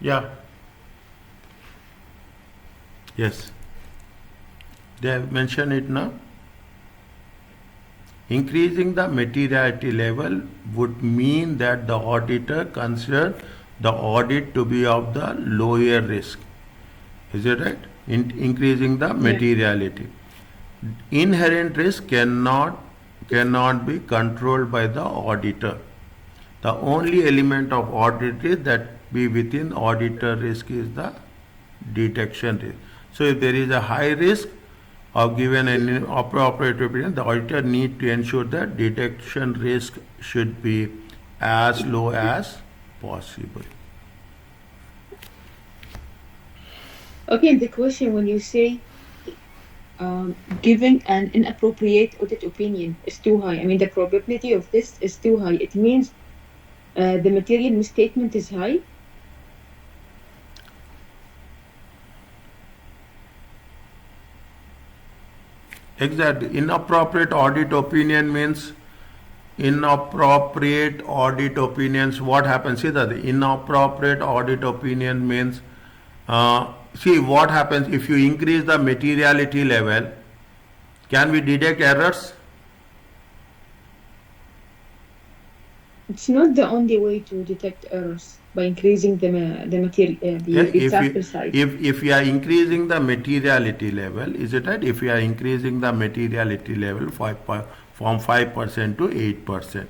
Speaker 1: Yeah. Yes. They have mentioned it now. Increasing the materiality level would mean that the auditor considered the audit to be of the lower risk. Is it right? Increasing the
Speaker 2: Yeah.
Speaker 1: materiality. Inherent risk cannot be controlled by the auditor. The only element of audit risk that be within auditor risk is the detection risk. So if there is a high risk of given an appropriate opinion, the auditor need to ensure that detection risk should be as low as possible.
Speaker 2: Okay, the question when you say giving an inappropriate audit opinion is too high, I mean, the probability of this is too high. It means the material misstatement is high.
Speaker 1: Exactly. Inappropriate audit opinion means inappropriate audit opinions. What happens? See that the inappropriate audit opinion means see what happens if you increase the materiality level. Can we detect errors?
Speaker 2: It's not the only way to detect errors by increasing the material
Speaker 1: Yeah,
Speaker 2: the sample size.
Speaker 1: if we are increasing the materiality level, is it right? If we are increasing the materiality level from 5% to 8%,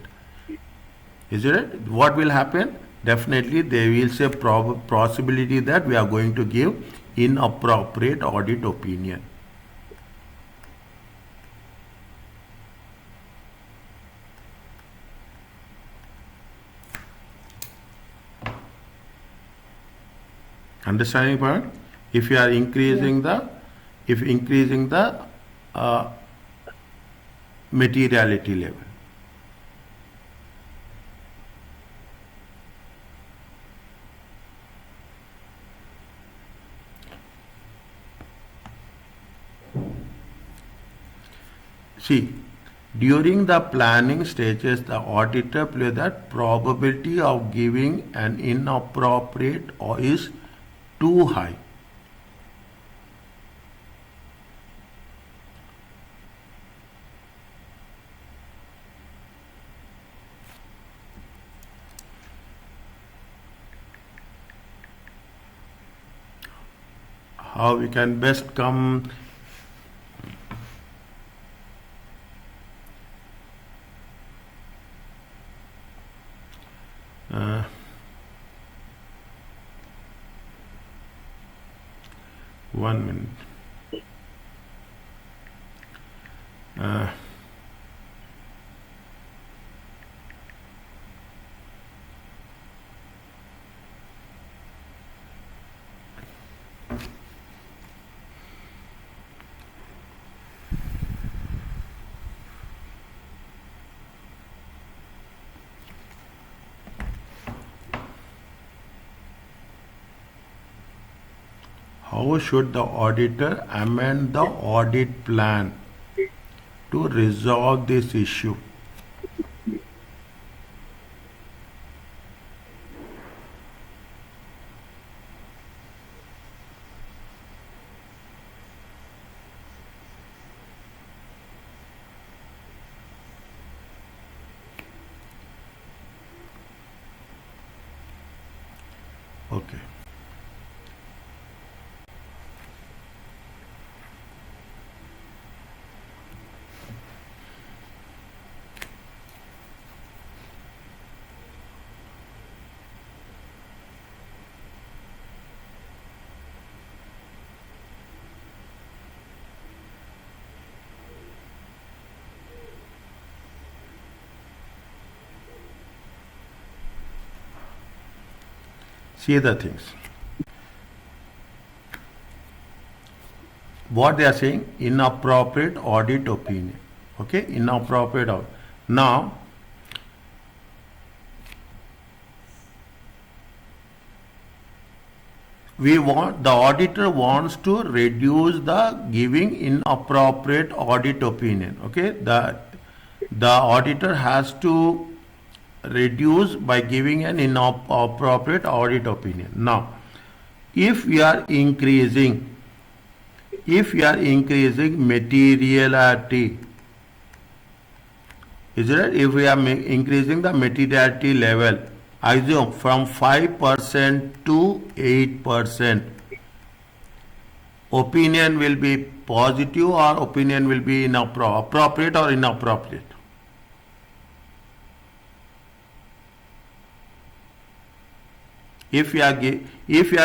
Speaker 1: is it right? What will happen? Definitely, there is a possibility that we are going to give inappropriate audit opinion. Understanding part? If you are increasing
Speaker 2: Yeah.
Speaker 1: the uh, materiality level. See, during the planning stages, the auditor plays that probability of giving an inappropriate or is too high. How we can best come uh, one minute. Uh, how should the auditor amend the audit plan to resolve this issue? Okay. See the things. What they are saying, inappropriate audit opinion. Okay, inappropriate audit. Now, the auditor wants to reduce the giving inappropriate audit opinion. Okay, the auditor has to reduce by giving an inappropriate audit opinion. Now, if we are increasing materiality, is it? If we are increasing the materiality level, assume from 5% to 8%, opinion will be positive or opinion will be appropriate or inappropriate? If you are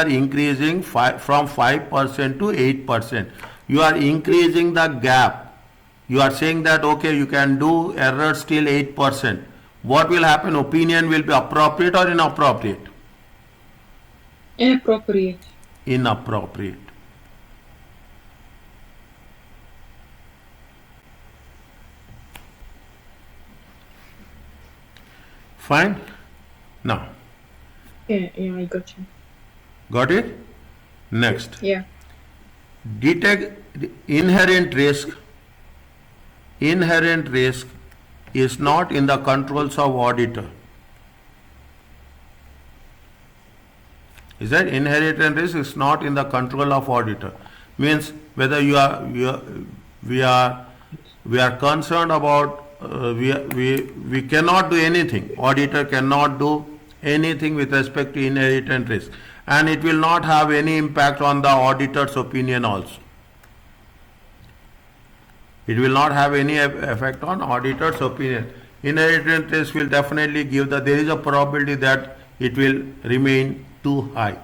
Speaker 1: increasing from 5% to 8%, you are increasing the gap. You are saying that okay, you can do errors till 8%. What will happen? Opinion will be appropriate or inappropriate?
Speaker 2: Inappropriate.
Speaker 1: Inappropriate. Fine. Now.
Speaker 2: Yeah, I got you.
Speaker 1: Got it? Next.
Speaker 2: Yeah.
Speaker 1: Detect inherent risk. Inherent risk is not in the controls of auditor. Is that inherent risk is not in the control of auditor? Means whether we are concerned about we cannot do anything. Auditor cannot do anything with respect to inherent risk, and it will not have any impact on the auditor's opinion also. It will not have any effect on auditor's opinion. Inherent risk will definitely give there is a probability that it will remain too high.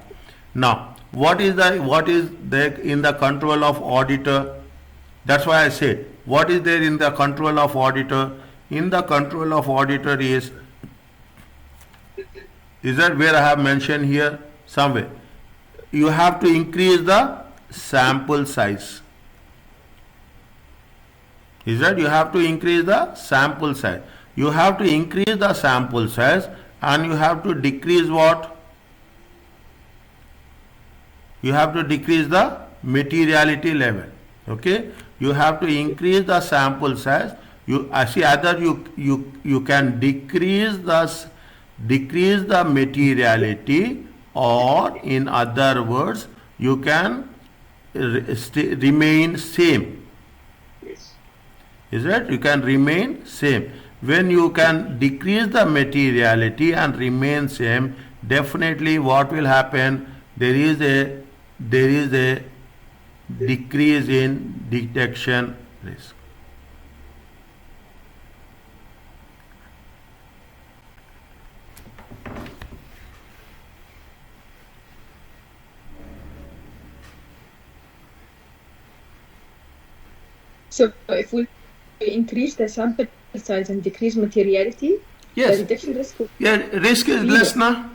Speaker 1: Now, what is there in the control of auditor? That's why I said, what is there in the control of auditor? In the control of auditor is that where I have mentioned here somewhere. You have to increase the sample size. Is that you have to increase the sample size. You have to increase the sample size and you have to decrease what? You have to decrease the materiality level. Okay? You have to increase the sample size. You see either you can decrease the materiality, or in other words you can remain same. Is that you can remain same. When you can decrease the materiality and remain same, definitely what will happen? There is a decrease in detection risk.
Speaker 2: So if we increase the sample size and decrease materiality,
Speaker 1: yes,
Speaker 2: the detection risk will
Speaker 1: risk is less, na?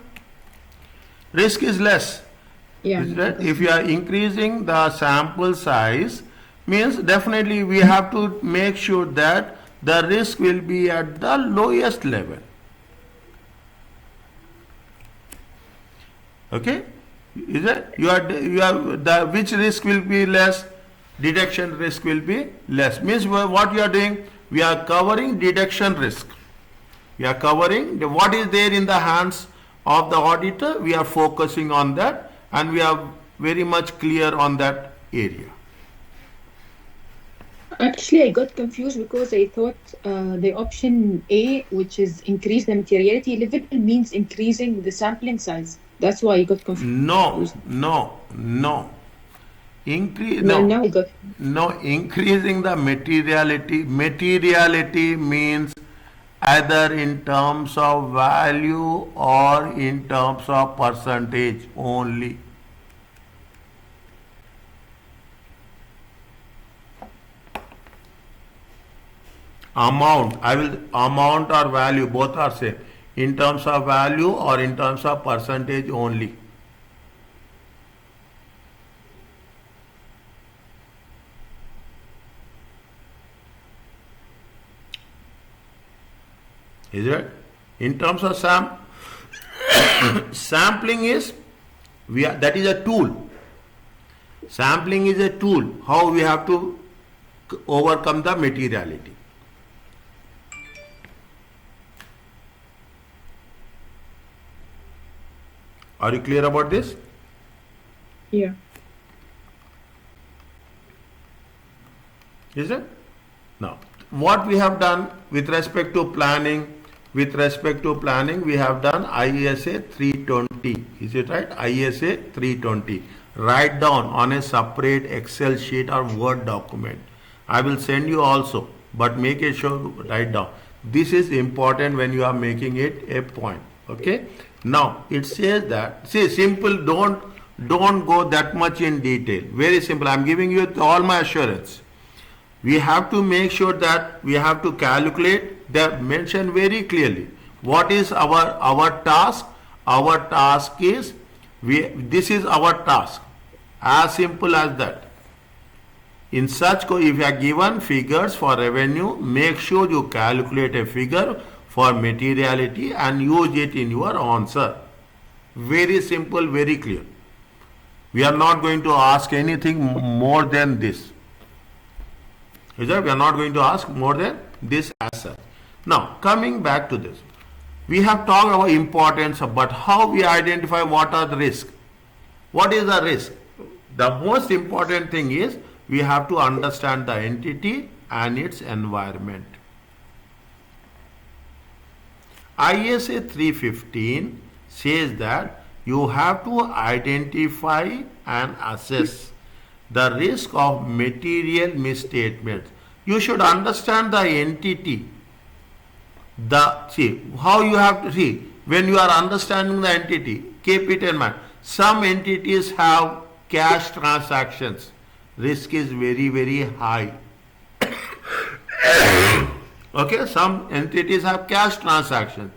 Speaker 1: Risk is less.
Speaker 2: Yeah.
Speaker 1: Is that if you are increasing the sample size, means definitely we have to make sure that the risk will be at the lowest level. Okay? Is it? You have the which risk will be less? Deduction risk will be less. Means what you are doing? We are covering deduction risk. We are covering what is there in the hands of the auditor. We are focusing on that, and we are very much clear on that area.
Speaker 2: Actually, I got confused because I thought the option A, which is increase the materiality level, means increasing the sampling size. That's why I got confused.
Speaker 1: No. Increase
Speaker 2: Now I got.
Speaker 1: no, increasing the materiality. Materiality means either in terms of value or in terms of percentage only. Amount, amount or value, both are same. In terms of value or in terms of percentage only. Is it? In terms of sampling is that is a tool. Sampling is a tool. How we have to overcome the materiality. Are you clear about this?
Speaker 2: Yeah.
Speaker 1: Is it? Now, what we have done with respect to planning, we have done ISA 320. Is it right? ISA 320. Write down on a separate Excel sheet or Word document. I will send you also, but make it sure write down. This is important when you are making it a point. Okay? Now, it says that, see, simple, don't go that much in detail. Very simple. I am giving you all my assurance. We have to make sure that we have to calculate, they mention very clearly what is our task. Our task is, this is our task, as simple as that. In such, if you are given figures for revenue, make sure you calculate a figure for materiality and use it in your answer. Very simple, very clear. We are not going to ask anything more than this. Is that? We are not going to ask more than this as such. Now, coming back to this, we have talked about importance, but how we identify what are the risks. What is the risk? The most important thing is we have to understand the entity and its environment. ISA 315 says that you have to identify and assess the risk of material misstatements. You should understand the entity. See how you have to see when you are understanding the entity. Keep it in mind. Some entities have cash transactions. Risk is very, very high. Okay, some entities have cash transactions.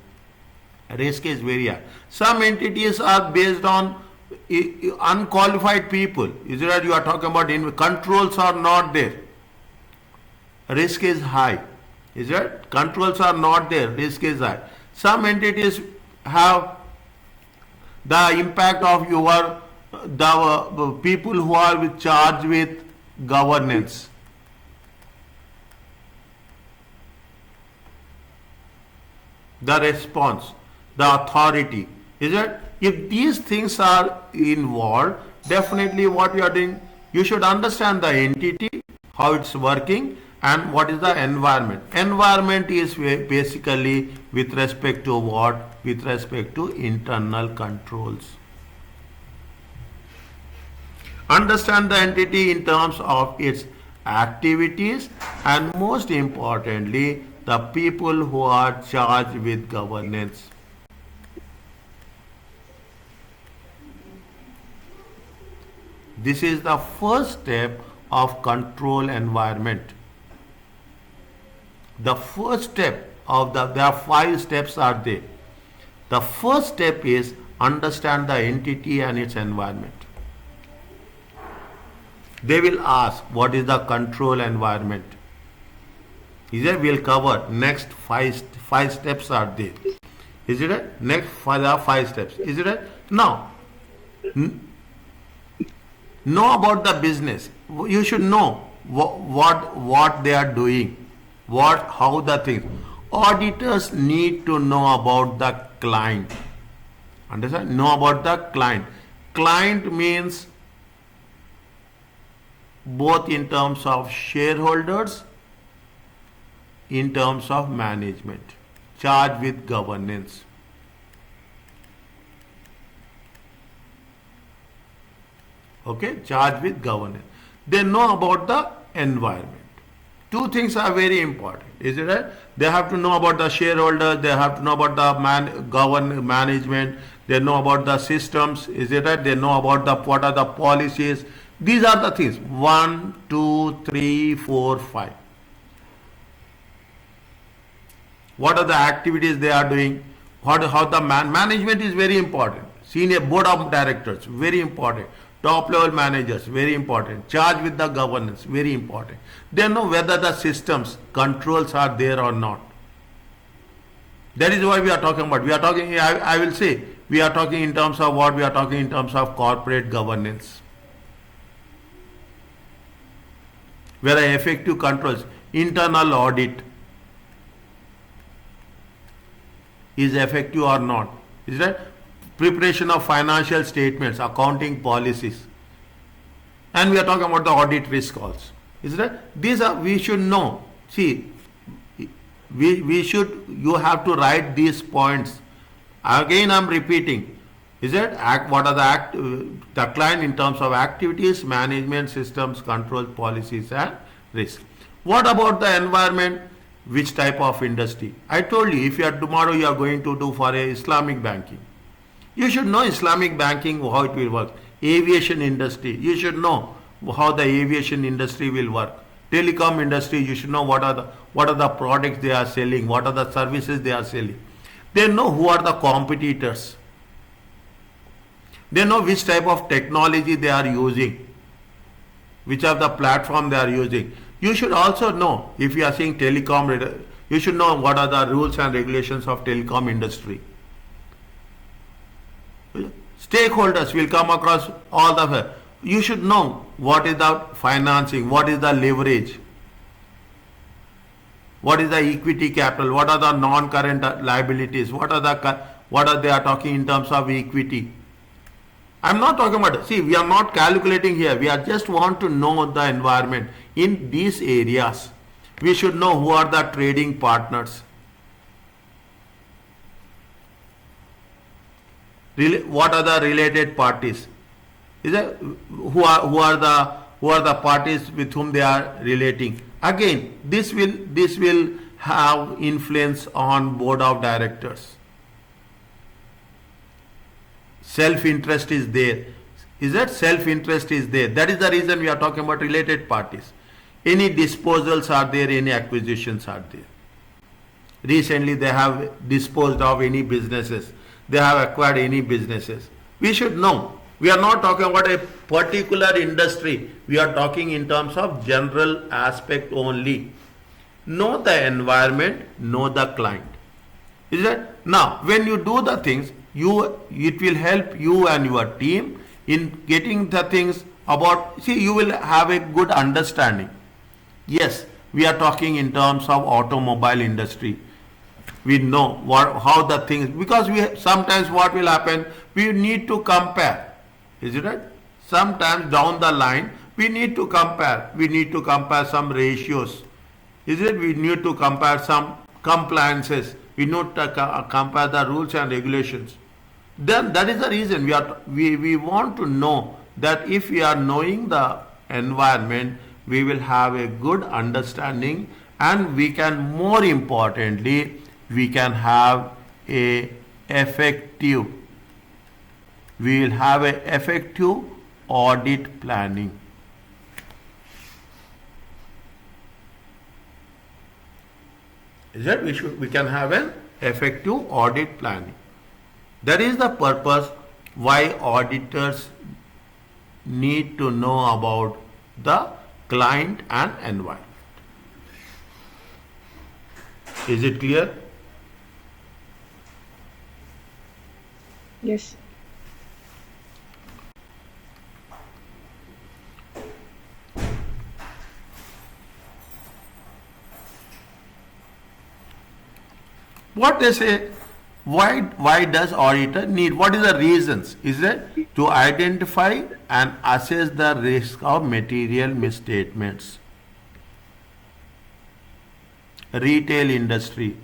Speaker 1: Risk is very high. Some entities are based on unqualified people. Is that you are talking about? Controls are not there. Risk is high. Is it? Controls are not there. Risk is high. Some entities have the impact of the people who are charged with governance. The response, the authority. Is it? If these things are involved, definitely what you are doing, you should understand the entity, how it's working, and what is the environment. Environment is basically with respect to what? With respect to internal controls. Understand the entity in terms of its activities and most importantly, the people who are charged with governance. This is the first step of control environment. The first step of there are 5 steps are there. The first step is understand the entity and its environment. They will ask what is the control environment. Is it? We'll cover next 5 steps are there. Is it? Next 5 steps. Is it? Now, Know about the business. You should know what they are doing, how the things. Auditors need to know about the client. Understand? Know about the client. Client means both in terms of shareholders, in terms of management, charged with governance. Okay, charged with governance. They know about the environment. Two things are very important. Is it right? They have to know about the shareholders. They have to know about the management. They know about the systems. Is it right? They know about what are the policies. These are the things. 1, 2, 3, 4, 5. What are the activities they are doing? How the management is very important. Senior board of directors, very important. Top level managers, very important. Charged with the governance, very important. They know whether the systems, controls are there or not. That is why we are talking about. We are talking, I will say, we are talking in terms of what? We are talking in terms of corporate governance. Where effective controls, internal audit is effective or not. Is that? Preparation of financial statements, accounting policies. And we are talking about the audit risk also. Is that? These are, we should know. See, you have to write these points. Again, I'm repeating. Is it? What are the client in terms of activities, management, systems, control, policies, and risk. What about the environment? Which type of industry? I told you, if you are tomorrow you are going to do for a Islamic banking, you should know Islamic banking, how it will work. Aviation industry, you should know how the aviation industry will work. Telecom industry, you should know what are the products they are selling, what are the services they are selling. They know who are the competitors. They know which type of technology they are using, which are the platform they are using. You should also know, if you are saying telecom, you should know what are the rules and regulations of telecom industry. Stakeholders will come across all the. You should know what is the financing, what is the leverage, what is the equity capital, what are the non-current liabilities, what are they are talking in terms of equity. I'm not talking about, see, we are not calculating here. We are just want to know the environment in these areas. We should know who are the trading partners. What are the related parties? Is that who are the parties with whom they are relating? Again, this will have influence on board of directors. Self-interest is there. Is that self-interest is there? That is the reason we are talking about related parties. Any disposals are there, any acquisitions are there. Recently they have disposed of any businesses. They have acquired any businesses. We should know. We are not talking about a particular industry. We are talking in terms of general aspect only. Know the environment, know the client. Is that? Now, when you do the things, it will help you and your team in getting the things about, see, you will have a good understanding. Yes, we are talking in terms of automobile industry. We know how the things, because sometimes what will happen, we need to compare. Is it right? Sometimes down the line, we need to compare. We need to compare some ratios. Is it? We need to compare some compliances. We need to compare the rules and regulations. Then that is the reason we want to know that if we are knowing the environment, we will have a good understanding, and we can, more importantly, we can have a effective. We will have a effective audit planning. Is that we can have an effective audit planning. That is the purpose why auditors need to know about the client and environment. Is it clear?
Speaker 2: Yes.
Speaker 1: What they say, why does auditor need? What is the reasons? Is it to identify and assess the risk of material misstatements? Retail industry,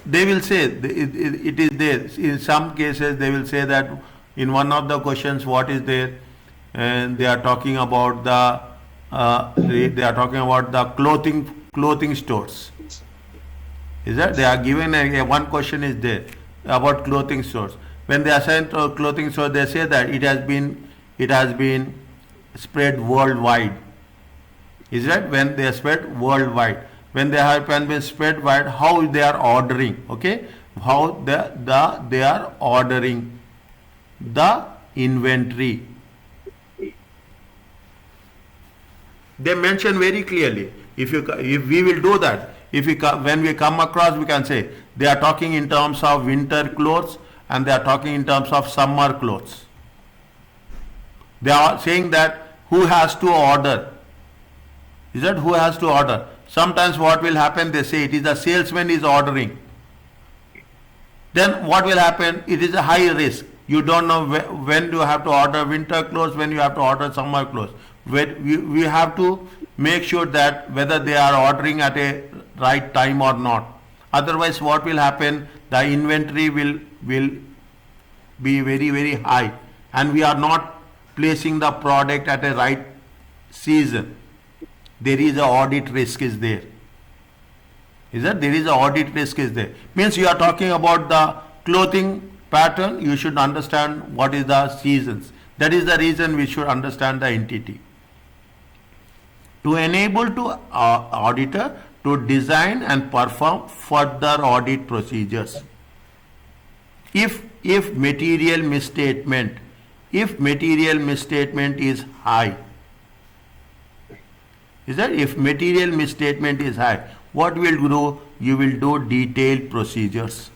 Speaker 1: they will say it is there. In some cases, they will say that in one of the questions, what is there, and they are talking about they are talking about the clothing stores. Is that they are given one question is there about clothing stores. When they assign to a clothing store, they say that it has been spread worldwide. Is that when they are spread worldwide? When they have been spread wide, how they are ordering? Okay, how they are ordering the inventory. They mention very clearly. If we will do that, when we come across, we can say they are talking in terms of winter clothes and they are talking in terms of summer clothes. They are saying that who has to order. Is that who has to order? Sometimes what will happen, they say it is the salesman is ordering. Then what will happen? It is a high risk. You don't know when you have to order winter clothes, when you have to order summer clothes. We have to make sure that whether they are ordering at a right time or not. Otherwise, what will happen? The inventory will be very, very high, and we are not placing the product at a right season. There is a audit risk is there. Is that there is a audit risk is there? Means you are talking about the clothing pattern. You should understand what is the seasons. That is the reason we should understand the entity. To enable to auditor to design and perform further audit procedures. If material misstatement is high, is that if material misstatement is high, what will you do? You will do detailed procedures.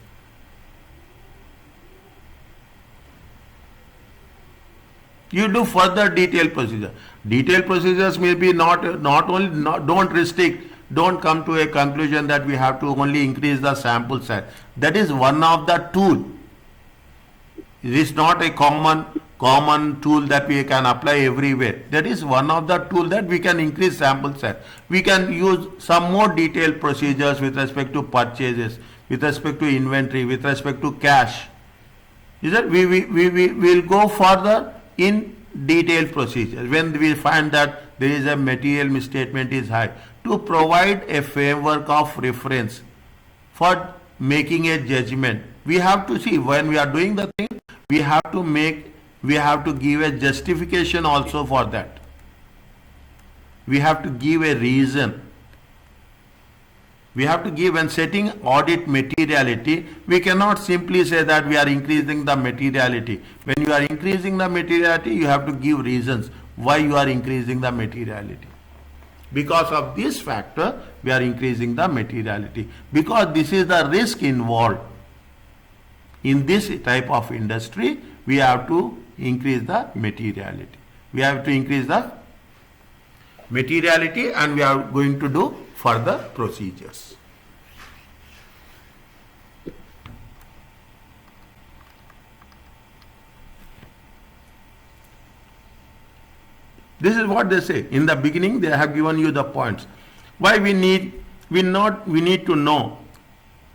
Speaker 1: You do further detailed procedure. Detailed procedures may be don't restrict, don't come to a conclusion that we have to only increase the sample size. That is one of the tool. It is not a common tool that we can apply everywhere. That is one of the tool that we can increase sample size. We can use some more detailed procedures with respect to purchases, with respect to inventory, with respect to cash. Is that we will go further in detailed procedures when we find that there is a material misstatement is high, to provide a framework of reference for making a judgment. We have to see when we are doing the thing, we have to give a justification also for that. We have to give a reason. We have to give, when setting audit materiality, we cannot simply say that we are increasing the materiality. When you are increasing the materiality, you have to give reasons why you are increasing the materiality. Because of this factor, we are increasing the materiality. Because this is the risk involved. In this type of industry, we have to increase the materiality. We have to increase the materiality, and we are going to do further procedures. This is what they say. In the beginning, they have given you the points. Why we need to know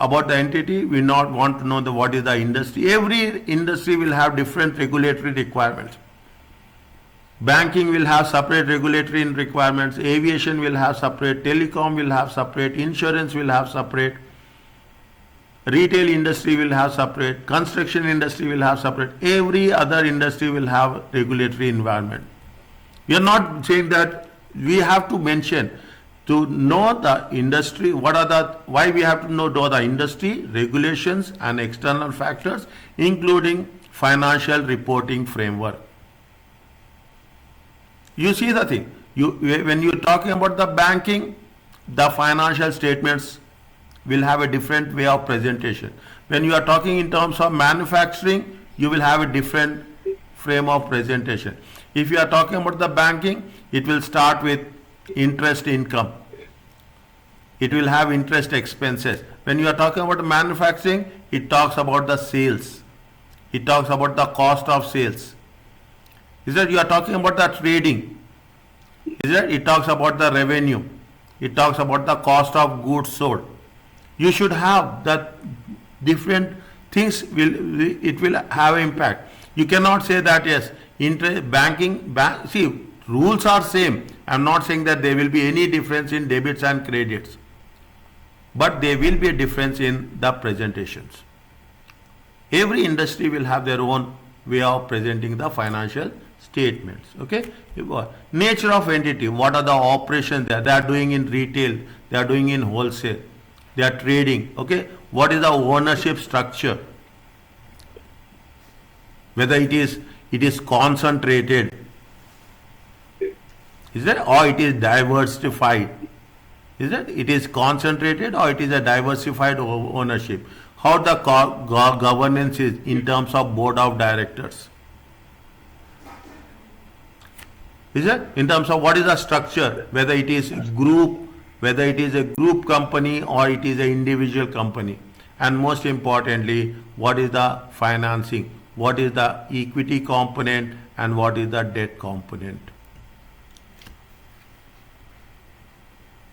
Speaker 1: about the entity. We not want to know what is the industry. Every industry will have different regulatory requirements. Banking will have separate regulatory requirements. Aviation will have separate. Telecom will have separate. Insurance will have separate. Retail industry will have separate. Construction industry will have separate. Every other industry will have regulatory environment. We are not saying that we have to mention to know the industry, why we have to know the industry, regulations and external factors, including financial reporting framework. You see the thing, when you are talking about the banking, the financial statements will have a different way of presentation. When you are talking in terms of manufacturing, you will have a different frame of presentation. If you are talking about the banking, it will start with interest income. It will have interest expenses. When you are talking about manufacturing, it talks about the sales. It talks about the cost of sales. Is that you are talking about the trading? Is that it talks about the revenue? It talks about the cost of goods sold. You should have that different things it will have impact. You cannot say that yes, see, rules are same. I am not saying that there will be any difference in debits and credits, but there will be a difference in the presentations. Every industry will have their own way of presenting the financial statements. Okay, nature of entity. What are the operations they are doing in retail? They are doing in wholesale. They are trading. Okay, what is the ownership structure? Whether it is concentrated, is that, or it is diversified? Is that it is concentrated or it is a diversified ownership? How the governance is in terms of board of directors? Is it in terms of what is the structure? Whether it is group, whether it is a group company or it is an individual company, and most importantly, what is the financing? What is the equity component and what is the debt component?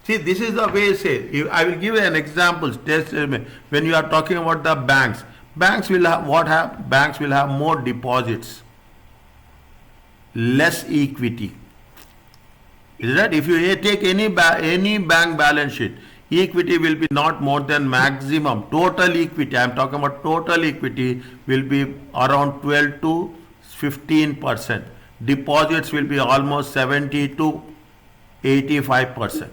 Speaker 1: See, this is the way. Say, I will give you an example. When you are talking about the banks, banks will have banks will have more deposits, less equity. Is that if you take any bank balance sheet, equity will be not more than maximum total equity. I am talking about total equity will be around 12 to 15%. Deposits will be almost 70 to 85%.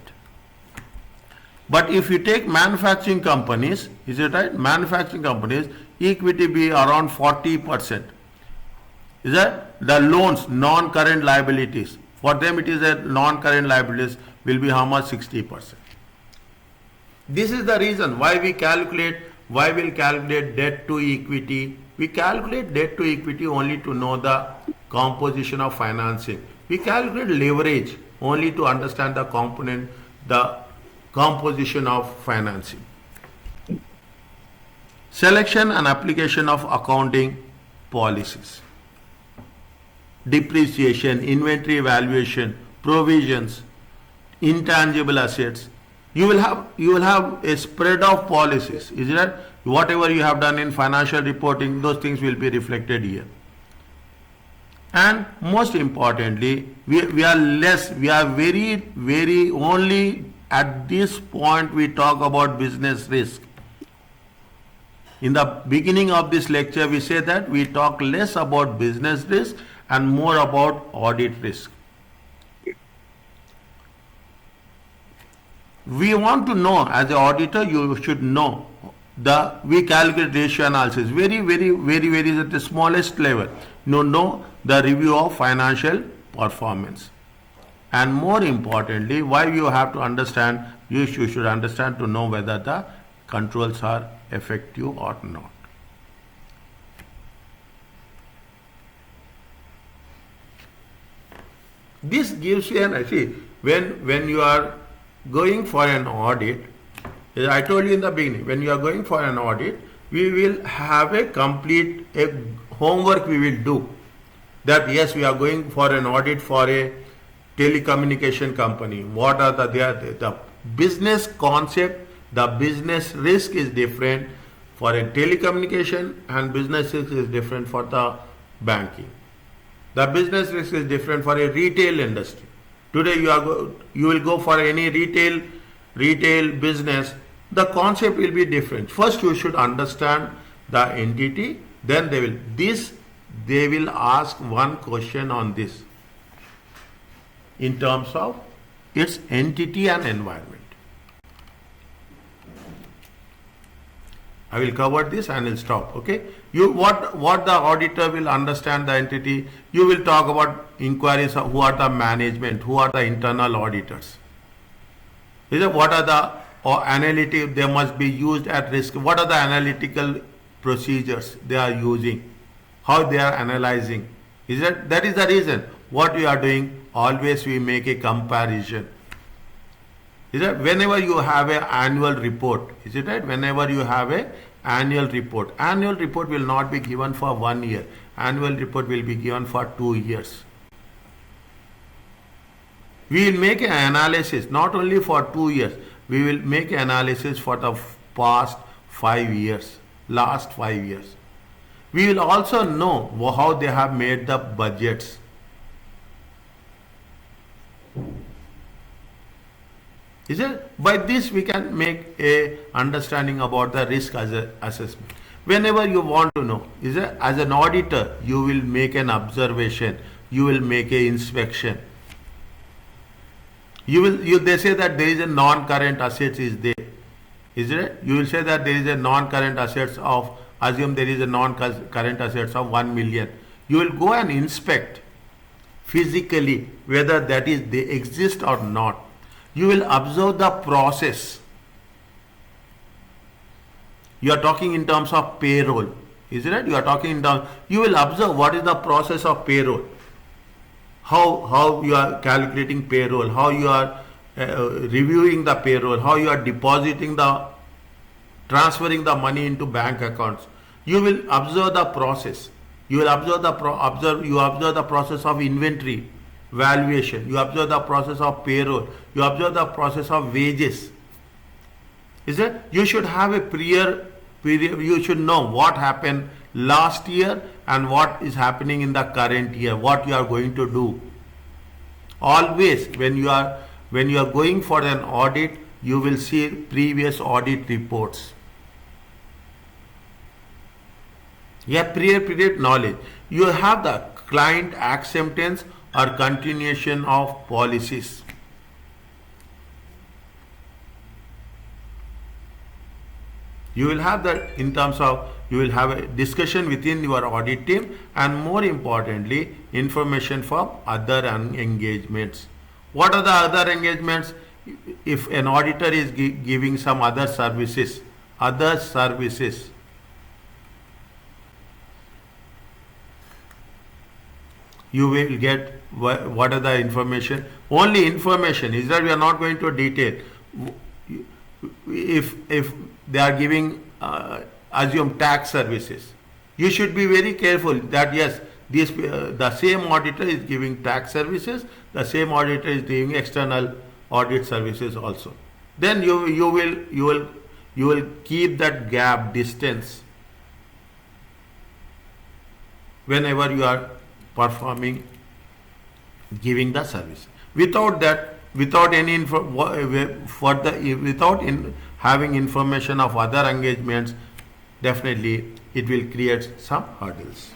Speaker 1: But if you take manufacturing companies, is it right? Manufacturing companies, equity be around 40%. Is that the loans, non-current liabilities? For them, it is a non-current liabilities will be how much? 60%. This is the reason why we'll calculate debt to equity. We calculate debt to equity only to know the composition of financing. We calculate leverage only to understand the component, the composition of financing. Selection and application of accounting policies. Depreciation, inventory valuation, provisions, intangible assets. You will have a spread of policies. Is that whatever you have done in financial reporting, those things will be reflected here. And most importantly, we are very only at this point we talk about business risk. In the beginning of this lecture, we say that we talk less about business risk and more about audit risk. We want to know, as an auditor, you should know we calculate ratio analysis very at the smallest level. Know the review of financial performance. And more importantly, why you have to understand, you should understand to know whether the controls are effective or not. This gives you an, see, when you are going for an audit, as I told you in the beginning, when you are going for an audit, we will have a complete homework we will do. That yes, we are going for an audit for a telecommunication company. What are the business concept, the business risk is different for a telecommunication and business risk is different for the banking. The business risk is different for a retail industry. Today you will go for any retail business, the concept will be different. First you should understand the entity, then they will ask one question on this in terms of its entity and environment. I will cover this and will stop. Okay. What the auditor will understand the entity. You will talk about inquiries of who are the management, who are the internal auditors. What are the analytic they must be used at risk. What are the analytical procedures they are using, how they are analyzing. That is the reason what we are doing. Always we make a comparison. Is that whenever you have an annual report, is it right? Whenever you have a annual report will not be given for 1 year. Annual report will be given for 2 years. We will make an analysis not only for 2 years, we will make an analysis for the past 5 years, last 5 years. We will also know how they have made the budgets. Is it? By this we can make a understanding about the risk as a assessment. Whenever you want to know, is it? As an auditor, you will make an observation, you will make a inspection. They say that there is a non-current assets is there. Is it? You will say that there is a non-current assets of, assume there is a non-current assets of 1 million. You will go and inspect physically whether that is they exist or not. You will observe the process. You are talking in terms of payroll. Is it right? You are talking in terms, you will observe what is the process of payroll. How you are calculating payroll, how you are reviewing the payroll, how you are transferring the money into bank accounts. You will observe the process. You will observe the process of inventory valuation. You observe the process of payroll. You observe the process of wages. Is it? You should have a period. You should know what happened last year and what is happening in the current year, what you are going to do. Always when you are going for an audit, you will see previous audit reports. You have prior knowledge. You have the client acceptance or continuation of policies. You will have that in terms of, you will have a discussion within your audit team, and more importantly, information from other engagements. What are the other engagements? If an auditor is giving some other services, you will get what are the information. Only information, is that we are not going to detail. If they are giving assume tax services, you should be very careful that yes, the same auditor is giving tax services, the same auditor is giving external audit services also. Then you will keep that gap, distance, whenever you are performing, giving the service. Without that, without having information of other engagements, definitely it will create some hurdles.